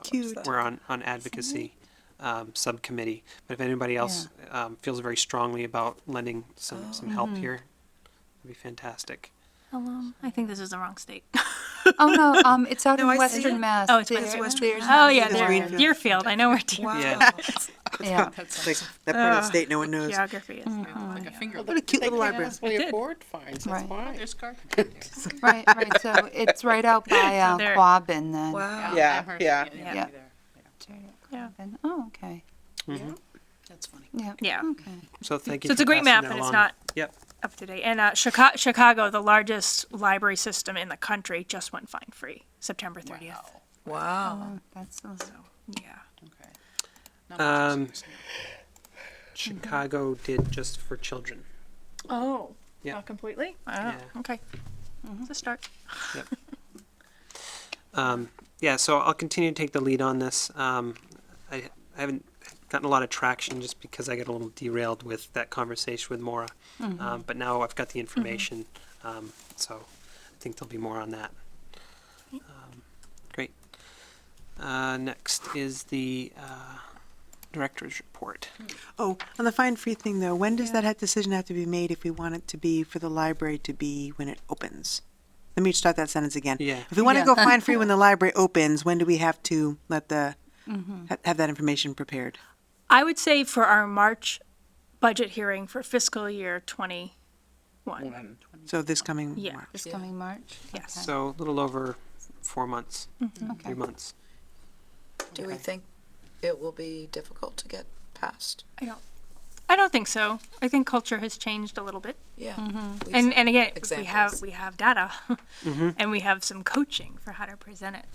cute. were on advocacy subcommittee, but if anybody else feels very strongly about lending some help here, it'd be fantastic. I think this is the wrong state. Oh, no, it's out No, I in see Western it. Mass. Oh, it's There- Western there's- Oh yeah, It's they're Greenfield. Deerfield. I know where Deerfield. Wow. Yeah. Yeah. That's Like that part of the state no one knows. Geography is. like a finger. What a cute little They library. can't possibly It did. afford fines, that's Right. why. There's carpet. Right, right, so it's right out by, So there- Quabbin then. Wow. Yeah, Amherst, yeah. yeah. Yeah. There. It's right at Yeah. Quabbin. Oh, okay, That's funny. yeah. Yeah. Okay. So thank you. So it's for a great passing map that and it's along. not Yep. up to date. And Chicago, the largest library system in the country, just went fine free September 30th. Wow. Wow. Oh, that's awesome. Yeah. Okay. Not much Um, else. Chicago did just for children. Oh. Yeah. Not completely? Oh, Yeah. okay. It's a start. Yeah, so I'll continue to take the lead on this. I haven't gotten a lot of traction just because I got a little derailed with that conversation with Maura. But now I've got the information, so I think there'll be more on that. Great. Next is the director's report. Oh, on the fine free thing though, when does that decision have to be made if we want it to be for the library to be when it opens? Let me start that sentence again. Yeah. If we want to Yeah. go fine free when the library opens, when do we have to let the have that information prepared? I would say for our March budget hearing for fiscal year 21. So this coming Yeah. March. This coming March? Yes. Okay. So a little over 4 months, Okay. 3 months. Do we think it will be difficult to get past? I don't think so. I think culture has changed a little bit. Yeah. We've And again, examples. we have data and we have some coaching for how to present it.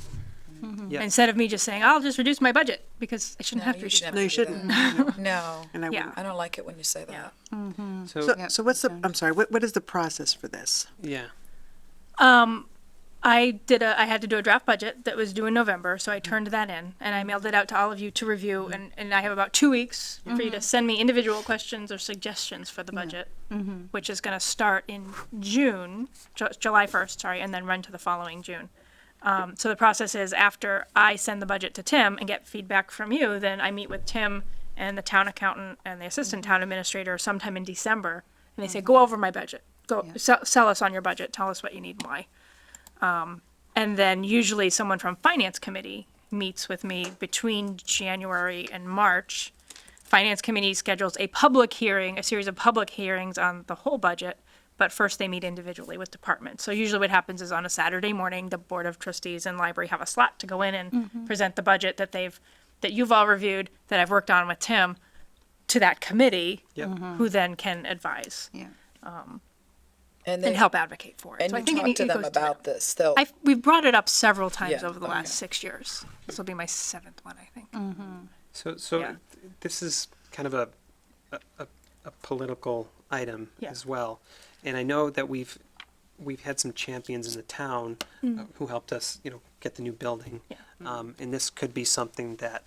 Yep. Instead of me just saying, I'll just reduce my budget because I shouldn't have to. shouldn't No, you have to do that. No, And I Yeah. wouldn't. I don't like it when you say that. So, So what's the, I'm sorry, what is the process for this? yeah. I had to do a draft budget that was due in November, so I turned that in and I mailed it out to all of you to review. And I have about 2 weeks for you to send me individual questions or suggestions for the budget, which is going to start in June, July 1st, sorry, and then run to the following June. So the process is after I send the budget to Tim and get feedback from you, then I meet with Tim and the town accountant and the assistant town administrator sometime in December, and they say, go over my budget, go sell us on your budget, tell us what you need and why. And then usually someone from finance committee meets with me between January and March. Finance committee schedules a series of public hearings on the whole budget, but first they meet individually with departments. So usually what happens is on a Saturday morning, the board of trustees and library have a slot to go in and present the budget that you've all reviewed, that I've worked on with Tim, to that committee, Yep. who then can advise Yeah. And and help advocate for it. And So I you think talk to them goes about this. They'll, we've brought it up several times Yeah, over the last 6 years. This will be my 7th one, I think. So Yeah. this is kind of a political item Yeah. as well, and I know that we've had some champions in the town who helped us, get the new building. Yeah. And this could be something that,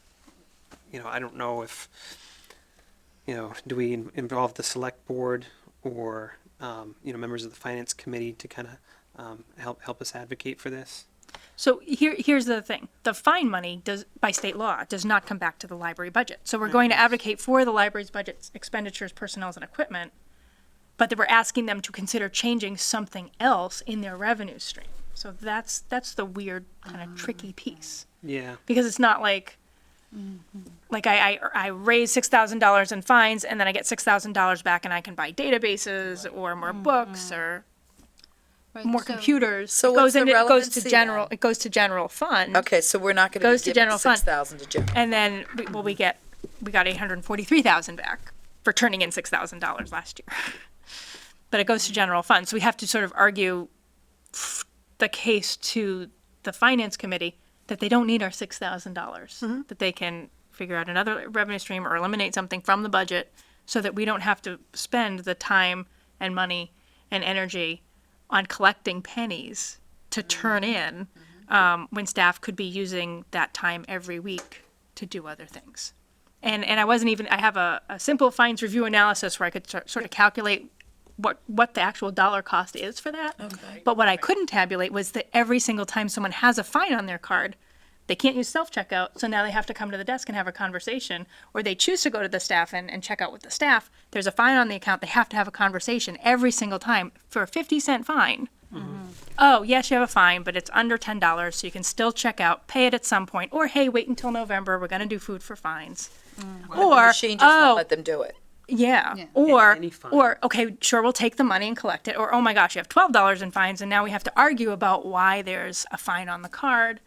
I don't know if, do we involve the select board or members of the finance committee to kind of help us advocate for this? So here's the thing. The fine money by state law does not come back to the library budget. So we're going to advocate for the library's budget expenditures, personnel, and equipment, but that we're asking them to consider changing something else in their revenue stream. So that's the weird kind of tricky piece. Yeah. Because it's not like I raise $6,000 in fines and then I get $6,000 back and I can buy databases or more books or Right, more so- computers. So it what's goes the into, it goes to relevancy general. then? It goes to general fund. okay, so we're not going Goes to to give general fund. 6,000 to general. And then we got $843,000 back for turning in $6,000 last year. But it goes to general fund. So we have to sort of argue the case to the finance committee that they don't need our $6,000, that they can figure out another revenue stream or eliminate something from the budget so that we don't have to spend the time and money and energy on collecting pennies to turn in when staff could be using that time every week to do other things. And I have a simple fines review analysis where I could sort of calculate what the actual dollar cost is for that. Okay. But what I couldn't tabulate was that every single time someone has a fine on their card, they can't use self-checkout, so now they have to come to the desk and have a conversation, or they choose to go to the staff and check out with the staff. There's a fine on the account. They have to have a conversation every single time for a 50-cent fine. Oh, yes, you have a fine, but it's under $10, so you can still check out, pay it at some point, or hey, wait until November. We're going to do food for fines. The Or, machine just won't oh, let them do it. yeah, Yeah. Any fine. or, okay, sure, we'll take the money and collect it, or, oh my gosh, you have $12 in fines, and now we have to argue about why there's a fine on the card.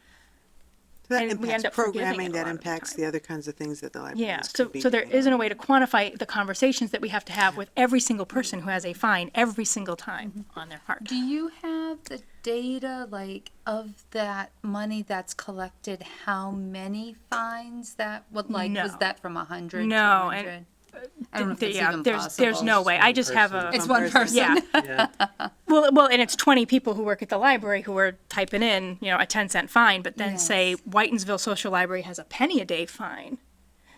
So that And we impacts end up forgiving programming, it a that lot of the impacts time. the other kinds of things that the libraries Yeah, could be so there doing. isn't a way to quantify the conversations that we have to have with every single person who has a fine every single time on their card. Do you have the data, like, of that money that's collected, how many fines that, what, like, was No. that from 100 to No, 100? and, I don't know if it's yeah, even there's possible. no way. I just have a, It's one person. yeah. Yeah, Well, and it's 20 people who work at the library who are typing in, a 10-cent fine, but then say Whitensville Social Library has a penny a day fine.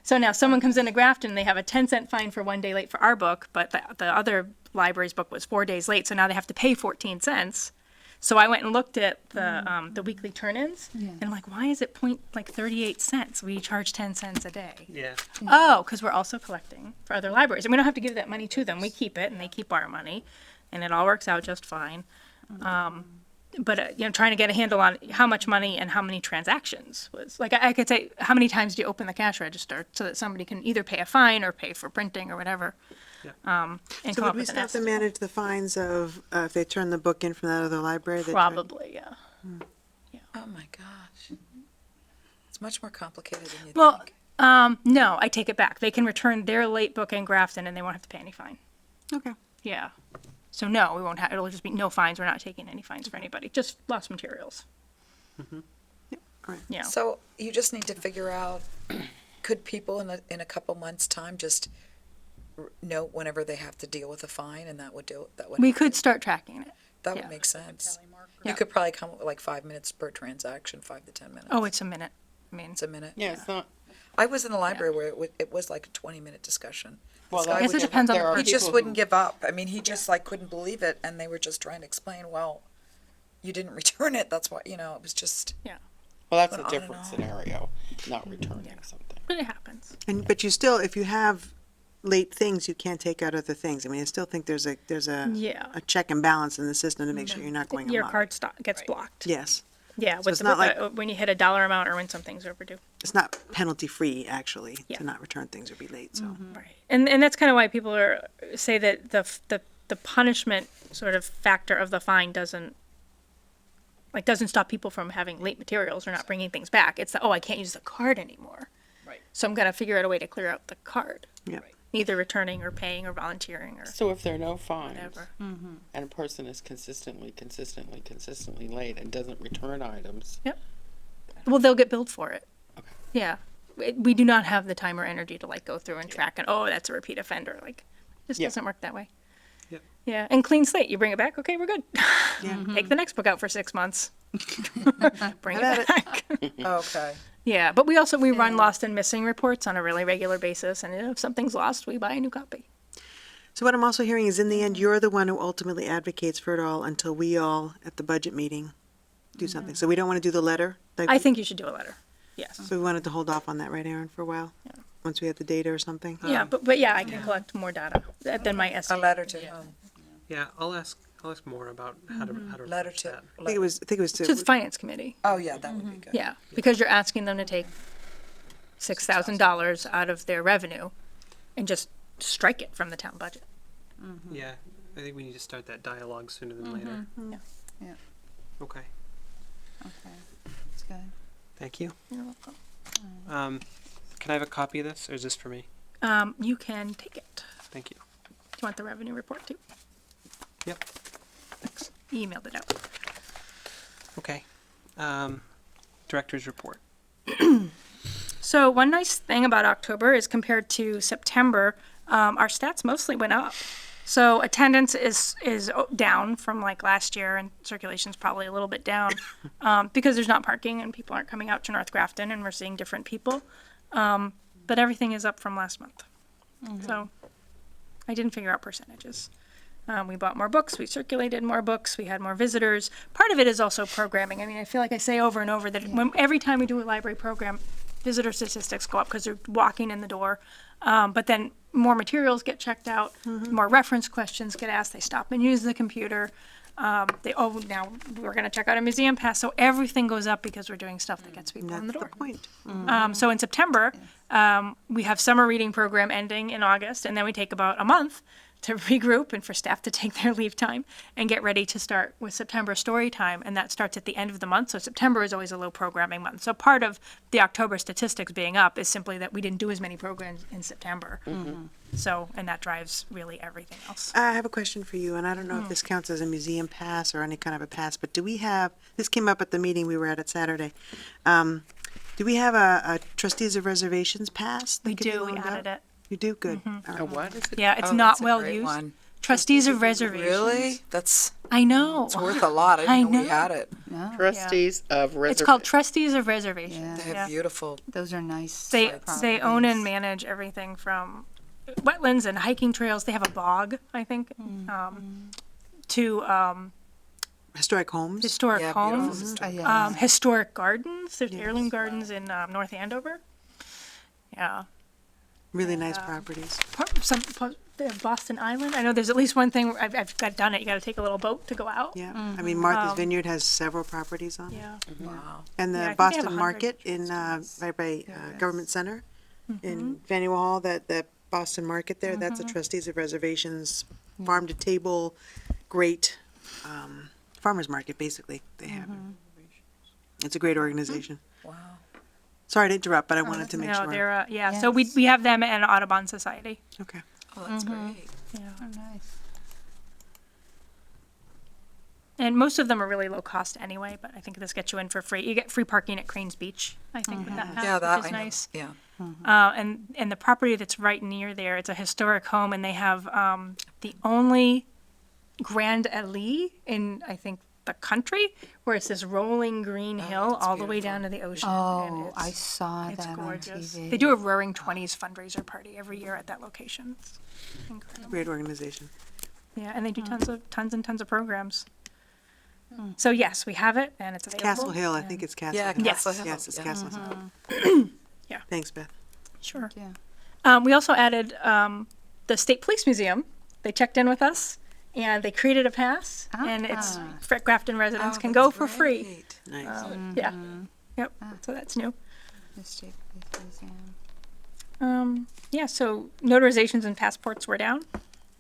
So now someone comes into Grafton and they have a 10-cent fine for 1 day late for our book, but the other library's book was 4 days late, so now they have to pay 14 cents. So I went and looked at the weekly turn-ins, and I'm like, why is it 38 cents? We charge 10 cents a day. yeah. Oh, because we're also collecting for other libraries, and we don't have to give that money to them. We keep it, and they keep our money, and it all works out just fine. But trying to get a handle on how much money and how many transactions was like, I could say, how many times do you open the cash register so that somebody can either pay a fine or pay for printing or whatever. And So come would up we with an still have to estimate. manage the fines of, if they turn the book in from that other library? they turn- Probably, yeah. Oh my gosh. It's much more complicated than you Well, think. no, I take it back. They can return their late book in Grafton and they won't have to pay any fine. Okay. Yeah. So no, we won't have, it'll just be no fines. We're not taking any fines for anybody, just lost materials. All right. Yeah. So you just need to figure out, could people in a couple months' time just note whenever they have to deal with a fine, and that would do it? That would We could start tracking it. that yeah. would make sense. Yeah. You could probably come up with like 5 minutes per transaction, 5 to 10 minutes. Oh, it's a minute. I mean, It's a minute. Yeah, it's not, I was in the library where it was like a 20-minute discussion. well, guy I guess it would- depends on the there are He person. just people wouldn't who- give up. I mean, he just like couldn't believe it, and they were just trying to explain, well, you didn't return it. That's why, it was just. Well, that's But a on and different on. scenario, not returning something. but it happens. But you still, if you have late things, you can't take out other things. I mean, I still think there's a Yeah. a check and balance in the system to make sure you're not going Your amok. card gets blocked. Yes. Yeah, So it's not like- when you hit a dollar amount or when something's overdue. It's not penalty free actually Yeah. to not return things or be late. So Right. And that's kind of why people say that the punishment sort of factor of the fine doesn't stop people from having late materials or not bringing things back. It's I can't use the card anymore. Right. So I'm gonna figure out a way to clear out the card. yeah. Either returning or paying or volunteering or So if there are no fines, whatever. and a person is consistently late and doesn't return items, Well, they'll get billed for it. Okay. Yeah. We do not have the time or energy to go through and track and, that's a repeat offender. It just Yeah. doesn't work that way. Yep. Yeah. And clean slate. You bring it back. Okay, we're good. Yeah. Take the next book out for 6 months. Bring Have it back. Okay. Yeah. But we run lost and missing reports on a really regular basis. And if something's lost, we buy a new copy. So what I'm also hearing is in the end, you're the one who ultimately advocates for it all until we all at the budget meeting do something. So we don't want to do the letter. I think you should do a letter. Yes. So we wanted to hold off on that, right, Aaron, for a while? Yeah. Once we have the data or something? Yeah. But yeah, I can collect more data than my A estimate. letter to whom? Yeah, I'll ask more about how to Letter approach to. that. I think it was To the finance committee. Oh, yeah, that would be good. Yeah, because you're asking them to take $6,000 out of their revenue and just strike it from the town budget. Yeah, I think we need to start that dialogue sooner than later. Yeah. Yeah. Okay, Okay, that's good. thank you. You're welcome. Can I have a copy of this, or is this for me? You can take it. Thank you. Do you want the revenue report too? Yep. Thanks. Emailed it out. Okay. Director's report. So one nice thing about October is compared to September, our stats mostly went up. So attendance is down from last year, and circulation's probably a little bit down because there's not parking and people aren't coming out to North Grafton, and we're seeing different people. But everything is up from last month. So I didn't figure out percentages. We bought more books, we circulated more books, we had more visitors. Part of it is also programming. I mean, I feel like I say over and over that every time we do a library program, visitor statistics go up because they're walking in the door. But then more materials get checked out, more reference questions get asked, they stop and use the computer. Now we're going to check out a museum pass. So everything goes up because we're doing stuff that gets people in the That's door. the point. So in September, We have summer reading program ending in August, and then we take about a month to regroup and for staff to take their leave time and get ready to start with September story time, and that starts at the end of the month. So September is always a low programming month. So part of the October statistics being up is simply that we didn't do as many programs in September. So, and that drives really everything else. I have a question for you, and I don't know if this counts as a museum pass or any kind of a pass, but do we have, this came up at the meeting we were at Saturday. Do we have a Trustees of Reservations pass? that We can be do, we loaned added out? it. You do? Good. All A right. what is it? Yeah, it's Oh, not that's a well great used. one. Trustees of Reservations. Really? That's I know. it's worth a lot. I I didn't know we know. had it. Trustees of It's called Reservations. Trustees of Reservations. Yeah. They have Yeah. beautiful. Those are nice. They own and properties. manage everything from wetlands and hiking trails. They have a bog, I think, to Historic homes? historic Yeah, beautiful. homes, Yeah. historic gardens. There's Yes. heirloom gardens in North Andover. Yeah, Really nice properties. they have Boston Island. I know there's at least one thing where I've got done it. You got to take a little boat to go out. Yeah. I mean, Martha's Vineyard has several properties on it. Yeah. Wow. And Yeah, I the think they have Boston 100 Market in, right by Government Center in Faneuil Hall, that Boston Market there, that's the Trustees of Reservations, farm to table, great farmers market, basically, they have. It's a great organization. Wow. Sorry to interrupt, but I wanted to make No, sure. they're yeah. So we have them and Audubon Society. Okay. Oh, that's great. Yeah. Oh, nice. And most of them are really low cost anyway, but I think this gets you in for free. You get free parking at Cranes Beach, I think, with that pass, Yeah, that which is I know. nice. Yeah. And the property that's right near there, it's a historic home, and they have the only Grand Allée in, I think, the country, where it's this rolling green hill that's all the way beautiful. down to the ocean. and Oh, I it's- saw It's that on gorgeous. TV. They do a Roaring Twenties fundraiser party every year at that location. It's incredible. Great organization. Yeah, and they do tons and tons of programs. So yes, we have it, and it's available. Castle Hill, I and- think it's Castle Yeah, Hill. Yes. Castle Hill. Yes, it's yeah. Castle Hill. Yeah. Thanks, Beth. Sure. Yeah. We also added the State Police Museum. They checked in with us, and they created a pass, and it's Grafton residents Oh, can go that's for free. great. Nice. Yeah. Yep. So that's new. The State Police Museum. Yeah. So notarizations and passports were down,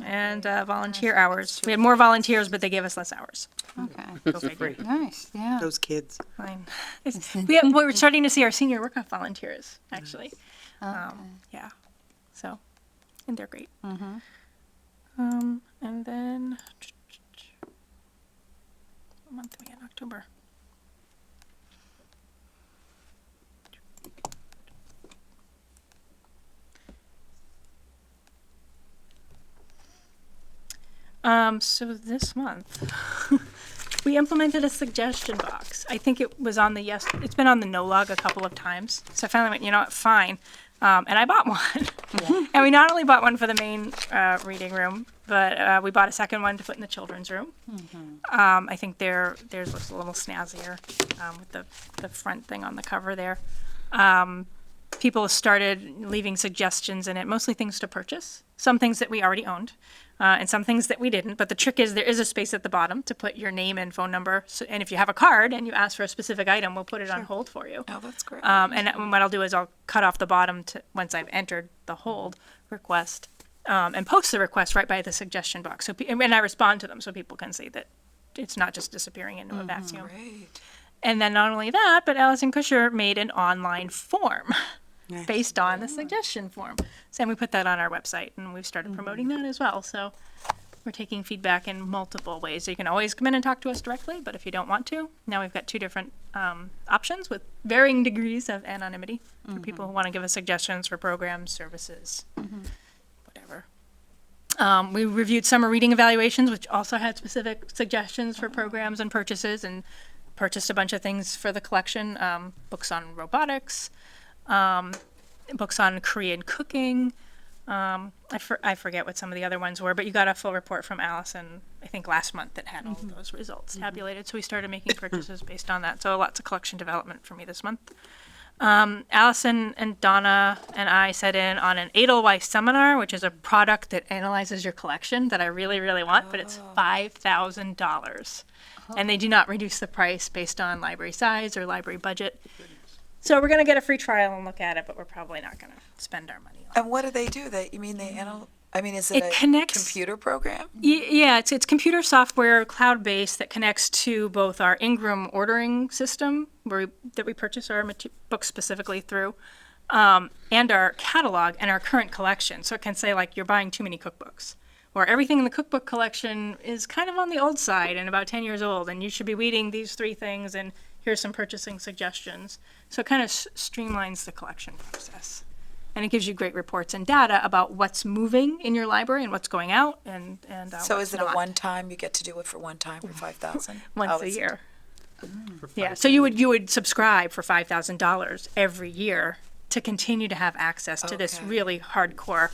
and volunteer hours. We had more volunteers, but they gave us less hours. Okay. Go figure. Nice. Yeah. Those kids. Fine. We're starting to see our senior workout volunteers actually. Yeah. So, and they're great. And then what month are we in? October. So this month, we implemented a suggestion box. I think it was on the it's been on the no log a couple of times. So I finally went, you know what, fine. And I bought one. And we not only bought one for the main reading room, but we bought a second one to put in the children's room. I think theirs looks a little snazzier with the front thing on the cover there. People started leaving suggestions in it, mostly things to purchase, some things that we already owned, and some things that we didn't. But the trick is there is a space at the bottom to put your name and phone number. So, and if you have a card and you ask for a specific item, we'll put it on hold for you. Oh, that's great. And what I'll do is I'll cut off the bottom once I've entered the hold request and post the request right by the suggestion box. So and I respond to them so people can see that it's not just disappearing into a vacuum. Great. And then not only that, but Allison Kusher made an online form Nice. based on the suggestion form. So and we put that on our website, and we've started promoting that as well. So we're taking feedback in multiple ways. So you can always come in and talk to us directly, but if you don't want to, now we've got two different options with varying degrees of anonymity for people who want to give us suggestions for programs, services, whatever. We reviewed summer reading evaluations, which also had specific suggestions for programs and purchases, and purchased a bunch of things for the collection, books on robotics, books on Korean cooking. I forget what some of the other ones were, but you got a full report from Allison, I think last month, that had all of those results tabulated. So we started making purchases based on that. So lots of collection development for me this month. Allison and Donna and I set in on an Edelweiss seminar, which is a product that analyzes your collection that I really, really want, but it's $5,000. And they do not reduce the price based on library size or library budget. So we're gonna get a free trial and look at it, but we're probably not gonna spend our money on it. And what do they do? Is it It a connects- computer program? Yeah, it's computer software, cloud-based, that connects to both our Ingram ordering system, that we purchase our books specifically through, and our catalog and our current collection. So it can say, like, you're buying too many cookbooks, or everything in the cookbook collection is kind of on the old side and about 10 years old, and you should be reading these 3 things, and here's some purchasing suggestions. So it kind of streamlines the collection process. And it gives you great reports and data about what's moving in your library and what's going out, and So what's is it not. a one-time, you get to do it for one time for 5,000? Once a year. Yeah, so you would subscribe for $5,000 every year to continue to have access to this Okay. really hardcore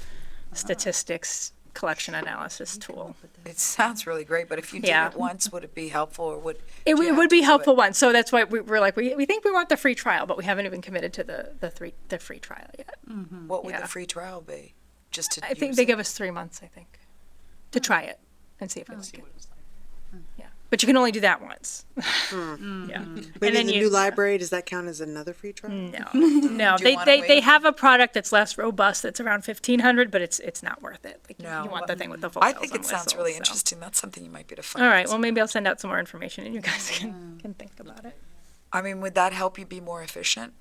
statistics collection analysis tool. It sounds really great, but if you did Yeah. it once, would it be helpful or would? It do you have would to be do helpful it? once, so that's why we're like, we think we want the free trial, but we haven't even committed to the free trial yet. What would Yeah. the free trial be? Just to I think use they it? give us 3 months, I think, to try it and see if it's good. Yeah, but you can only do that once. Yeah. Maybe And in then the you- new library, does that count as another free trial? No, Do you wanna they wait? have a product that's less robust, that's around 1,500, but it's not worth it. Like, No. you want the thing with the full I bells think and it sounds whistles, really so. interesting. That's something you might be able to find. All right, well, maybe I'll send out some more information and you guys can think about it. I mean, would that help you be more efficient?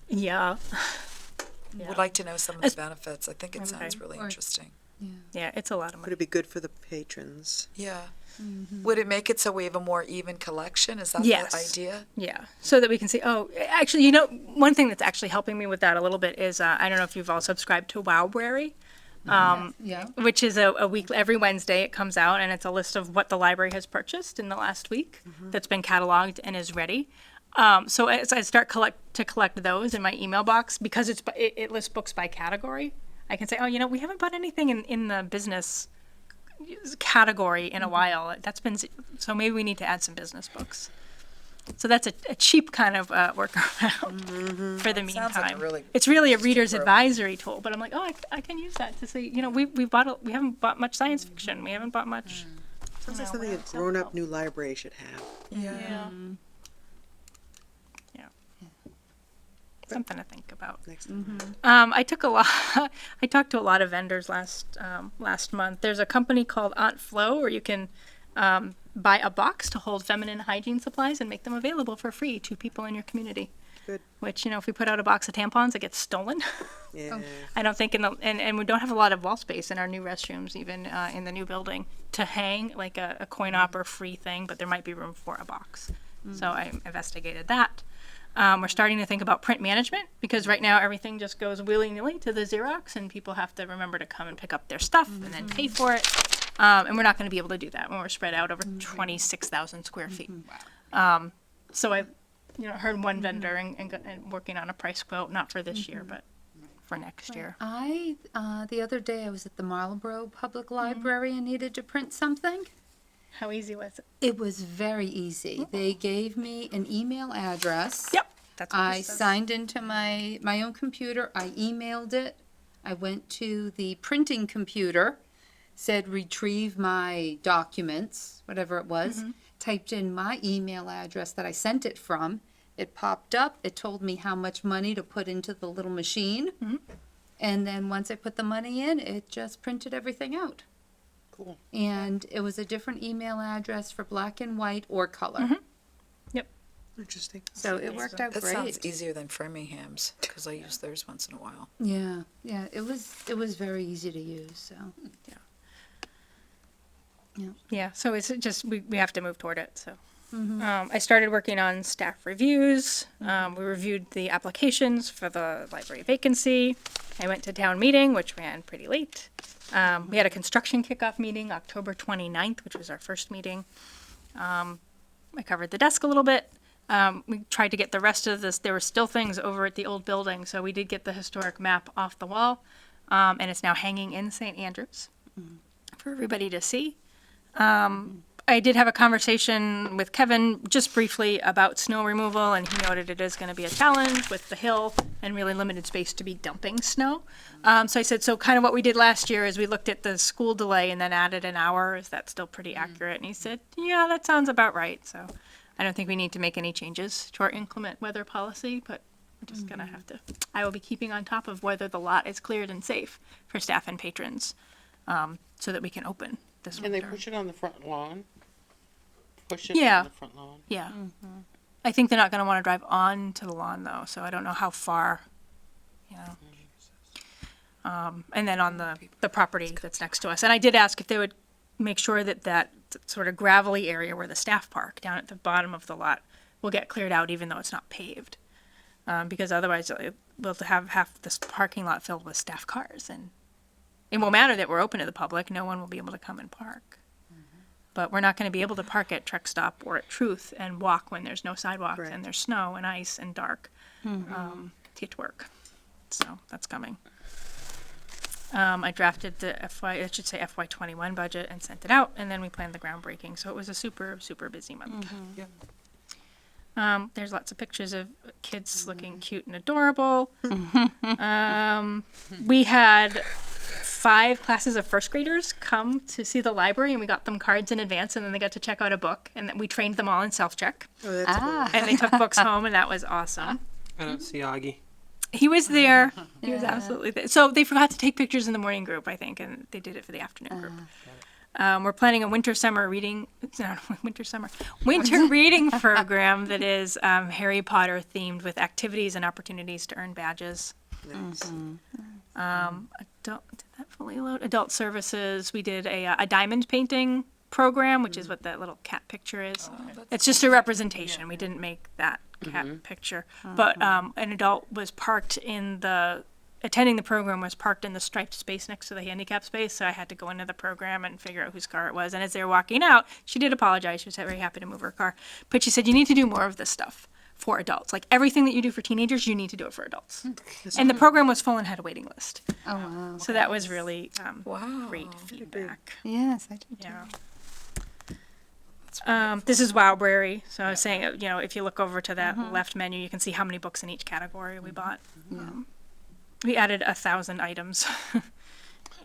Yeah, Would like to know some of the benefits. I think it sounds Okay. really Or- interesting. yeah, it's a lot of Would money. it be good for the patrons? Yeah. Would it make it so we have a more even collection? Is that Yes. the idea? Yeah, so that we can see, oh, actually, you know, one thing that's actually helping me with that a little bit is, I don't know if you've all subscribed to Wowbrary, Yeah. which is a week, every Wednesday it comes out, and it's a list of what the library has purchased in the last week that's been cataloged and is ready. So as I start to collect those in my email box, because it lists books by category, I can say, oh, you know, we haven't bought anything in the business category in a while. That's been, so maybe we need to add some business books. So that's a cheap kind of workaround for the meantime. Sounds like a really It's really a cheap reader's program. advisory tool, but I'm like, oh, I can use that to say, you know, we haven't bought much science fiction. We haven't bought much. Sounds like No, something a well, grown-up new library should have. Yeah. Something to think about. Next time. I talked to a lot of vendors last month. There's a company called Aunt Flo where you can buy a box to hold feminine hygiene supplies and make them available for free to people in your community. Good. Which, you know, if we put out a box of tampons, it gets stolen. Yeah. I don't think and we don't have a lot of wall space in our new restrooms, even in the new building, to hang like a coin op or free thing, but there might be room for a box. So I investigated that. We're starting to think about print management because right now everything just goes willy-nilly to the Xerox and people have to remember to come and pick up their stuff and then pay for it. And we're not going to be able to do that when we're spread out over 26,000 square feet. So I, heard one vendor and working on a price quote, not for this year, but for next year. The other day I was at the Marlborough Public Library and needed to print something. How easy was it? It was very easy. They gave me an email address. Yep. That's what I this says. signed into my own computer. I emailed it. I went to the printing computer, said retrieve my documents, whatever it was, typed in my email address that I sent it from. It popped up. It told me how much money to put into the little machine. And then once I put the money in, it just printed everything out. Cool. And it was a different email address for black and white or color. Interesting. So it worked out That great. sounds easier than Framingham's because I use theirs once in a while. Yeah, it was very easy to use, so. Yeah, so it's just, we have to move toward it, so. I started working on staff reviews. We reviewed the applications for the library vacancy. I went to town meeting, which ran pretty late. We had a construction kickoff meeting, October 29th, which was our first meeting. I covered the desk a little bit. We tried to get the rest of this. There were still things over at the old building, so we did get the historic map off the wall. And it's now hanging in St. Andrews for everybody to see. I did have a conversation with Kevin just briefly about snow removal, and he noted it is going to be a challenge with the hill and really limited space to be dumping snow. So I said, so kind of what we did last year is we looked at the school delay and then added an hour. Is that still pretty accurate? And he said, yeah, that sounds about right. So I don't think we need to make any changes to our inclement weather policy, but just gonna have to, I will be keeping on top of whether the lot is cleared and safe for staff and patrons, so that we can open this Can they winter. push it on the front lawn? Push it Yeah. on the front lawn? Yeah. I think they're not gonna wanna drive on to the lawn though, so I don't know how far, you know. And then on the property that's next to us. And I did ask if they would make sure that that sort of gravelly area where the staff park down at the bottom of the lot will get cleared out even though it's not paved. Because otherwise we'll have half this parking lot filled with staff cars, and it won't matter that we're open to the public, no one will be able to come and park. But we're not gonna be able to park at Truck Stop or at Truth and walk when there's no sidewalks Right. and there's snow and ice and dark, to get to work. So that's coming. I drafted the FY 21 budget and sent it out, and then we planned the groundbreaking. So it was a super, super busy month. There's lots of pictures of kids looking cute and adorable. We had 5 classes of first graders come to see the library, and we got them cards in advance, and then they got to check out a book, and then we trained them all in self-check, Oh, that's cool. and they took books home, and that was awesome. I don't see Augie. He was there. He was absolutely there. So they forgot to take pictures in the morning group, I think, and they did it for the afternoon group. We're planning a winter reading program that is Harry Potter themed with activities and opportunities to earn badges. Nice. Did that fully load? Adult services. We did a diamond painting program, which is what that little cat picture is. It's just a representation. We didn't make that cat picture, but an adult was parked attending the program was parked in the striped space next to the handicap space, so I had to go into the program and figure out whose car it was. And as they were walking out, she did apologize. She was very happy to move her car, but she said, you need to do more of this stuff for adults. Like everything that you do for teenagers, you need to do it for adults. And the program was full and had a waiting list. Oh, wow. So that was really Wow. great feedback. Yes, I do. Yeah. This is Wowberry. So I was saying, if you look over to that left menu, you can see how many books in each category we bought. We added 1,000 items.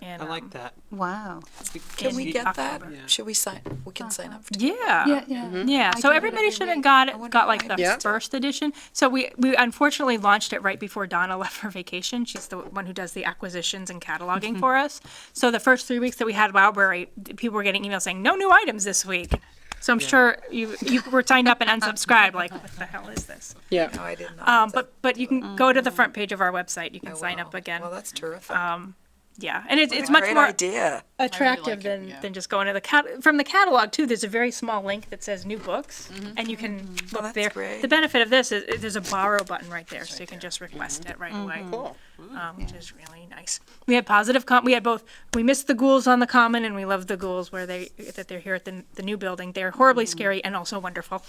And, I like that. Wow. Can we get that? October. Yeah. Should we sign? We can sign up for Yeah. Yeah. So do it everybody every should have week. got like the Yeah. first edition. So we unfortunately launched it right before Donna left for vacation. She's the one who does the acquisitions and cataloging for us. So the first 3 weeks that we had Wowberry, people were getting emails saying no new items this week. So I'm sure you were signed up and unsubscribed. Like, what the hell is this? Yeah. No, I didn't know. But you can go to the front page of our website. You can Oh, sign wow. up again. Well, that's terrific. Yeah, and it's much Great more idea. attractive like it, than just going to the from the catalog too. There's a very small link that says new books, and you can look that's there. great. The benefit of this is there's a borrow button right there, so you can just request it right away, Cool. which is really nice. We had positive we had both. We missed the ghouls on the common, and we love the ghouls where they're here at the new building. They're horribly scary and also wonderful.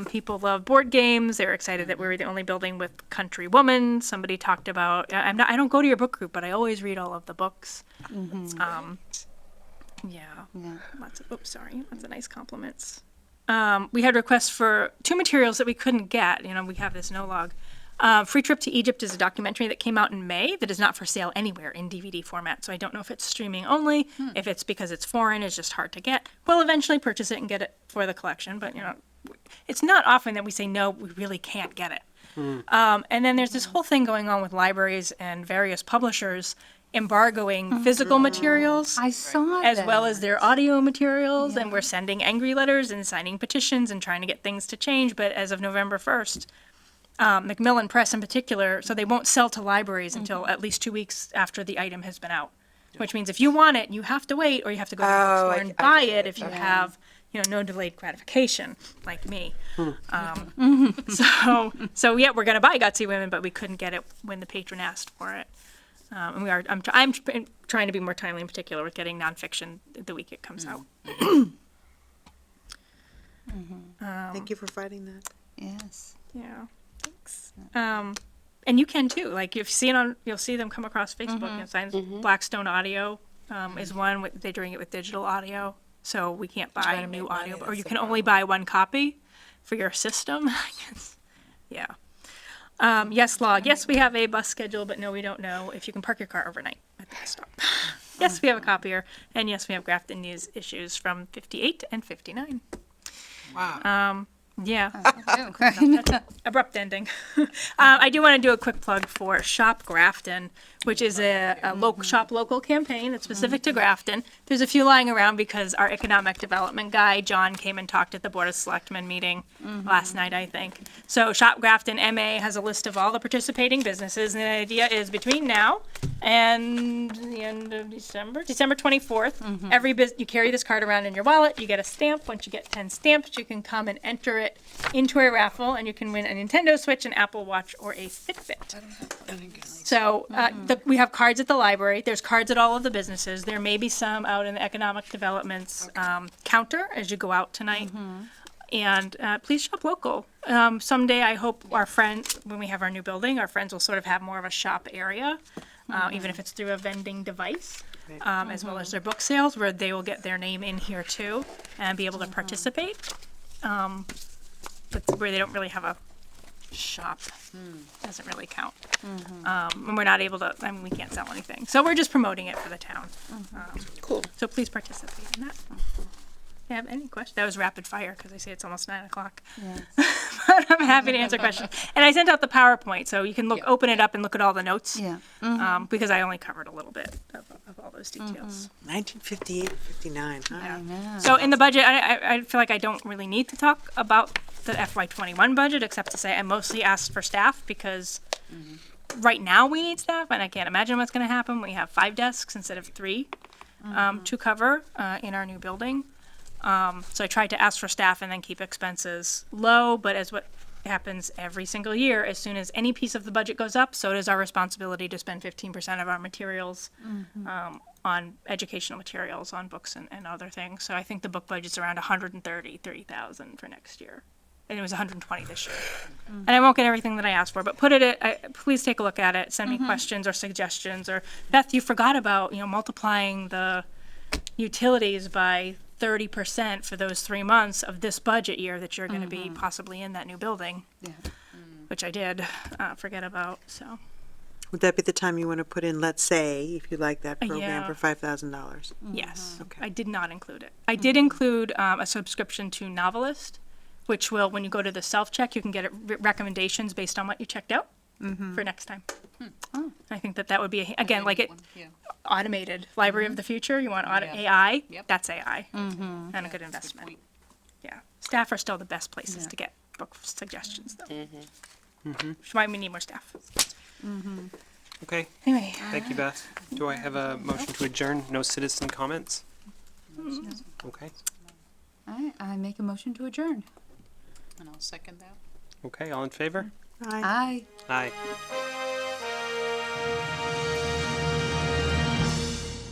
People love board games. They're excited that we were the only building with Country Woman. Somebody talked about. I don't go to your book group, but I always read all of the books. Lots of nice compliments. We had requests for 2 materials that we couldn't get. We have this no log. Free Trip to Egypt is a documentary that came out in May that is not for sale anywhere in DVD format. So I don't know if it's streaming only, if it's because it's foreign, it's just hard to get. We'll eventually purchase it and get it for the collection, but it's not often that we say, no, we really can't get it. And then there's this whole thing going on with libraries and various publishers embargoing physical materials I saw as that. well as their audio materials, and we're sending angry letters and signing petitions and trying to get things to change. But as of November 1st, Macmillan Press in particular, so they won't sell to libraries until at least 2 weeks after the item has been out, which means if you want it, you have to wait, or you have to go to the Oh, bookstore and buy it if you have, no delayed gratification, like me. So yeah, we're gonna buy Gutsy Women, but we couldn't get it when the patron asked for it. And I'm trying to be more timely, in particular, with getting nonfiction the week it comes out. Thank you for fighting that. Yes. Yeah, thanks. And you can too. Like you'll see them come across Facebook. Signs Blackstone Audio is one. They're doing it with digital audio, so we can't buy Trying to new make money, audio, or that's you the can only buy one copy for your system. Yeah. Yes, log. Yes, we have a bus schedule, but no, we don't know if you can park your car overnight at the bus stop. Yes, we have a copier, and yes, we have Grafton News issues from 58 and 59. Wow. Yeah. Okay. Abrupt ending. I do want to do a quick plug for Shop Grafton, which is a local shop local campaign that's specific to Grafton. There's a few lying around because our economic development guy, John, came and talked at the Board of Selectmen meeting last night, I think. So Shop Grafton MA has a list of all the participating businesses, and the idea is between now and the end of December 24th, you carry this card around in your wallet, you get a stamp. Once you get 10 stamps, you can come and enter it into a raffle, and you can win a Nintendo Switch, an Apple Watch, or a Fitbit. So we have cards at the library. There's cards at all of the businesses. There may be some out in the economic developments counter as you go out tonight. And please shop local. Someday I hope our friends, when we have our new building, our friends will sort of have more of a shop area, even if it's through a vending device. As well as their book sales, where they will get their name in here too and be able to participate. But where they don't really have a shop, doesn't really count. And we're not able to, I mean, we can't sell anything. So we're just promoting it for the town. Cool. So please participate in that. If you have any questions, that was rapid fire because I say it's almost 9 o'clock. But I'm happy to answer questions. And I sent out the PowerPoint, so you can open it up and look at all the notes. Yeah. Because I only covered a little bit of all those details. 1958, 59, huh? I know. So in the budget, I feel like I don't really need to talk about the FY21 budget, except to say I mostly asked for staff because right now we need staff, and I can't imagine what's going to happen. We have 5 desks instead of 3 to cover in our new building. So I tried to ask for staff and then keep expenses low, but as what happens every single year, as soon as any piece of the budget goes up, so does our responsibility to spend 15% of our materials on educational materials, on books and other things. So I think the book budget's around $133,000 for next year. And it was 120 this year. And I won't get everything that I asked for, but please take a look at it. Send me questions or suggestions. Or Beth, you forgot about multiplying the utilities by 30% for those 3 months of this budget year that you're going to be possibly in that new building, which I did forget about. So Would that be the time you want to put in, let's say, if you like that program Yeah. for $5,000? yes, Okay. I did not include it. I did include a subscription to Novelist, which will, when you go to the self-check, you can get recommendations based on what you checked out for next time. I think that would be, again, like it, automated library of the future. You want AI? Yep. That's AI, and a good investment. point. Yeah, staff are still the best places to get book suggestions, though. Which might we need more staff. Okay, Anyway, thank you, Beth. Do I have a motion to adjourn? No citizen comments? Okay, I make a motion to adjourn. And I'll second that. okay, all in favor? Aye. Aye. Aye.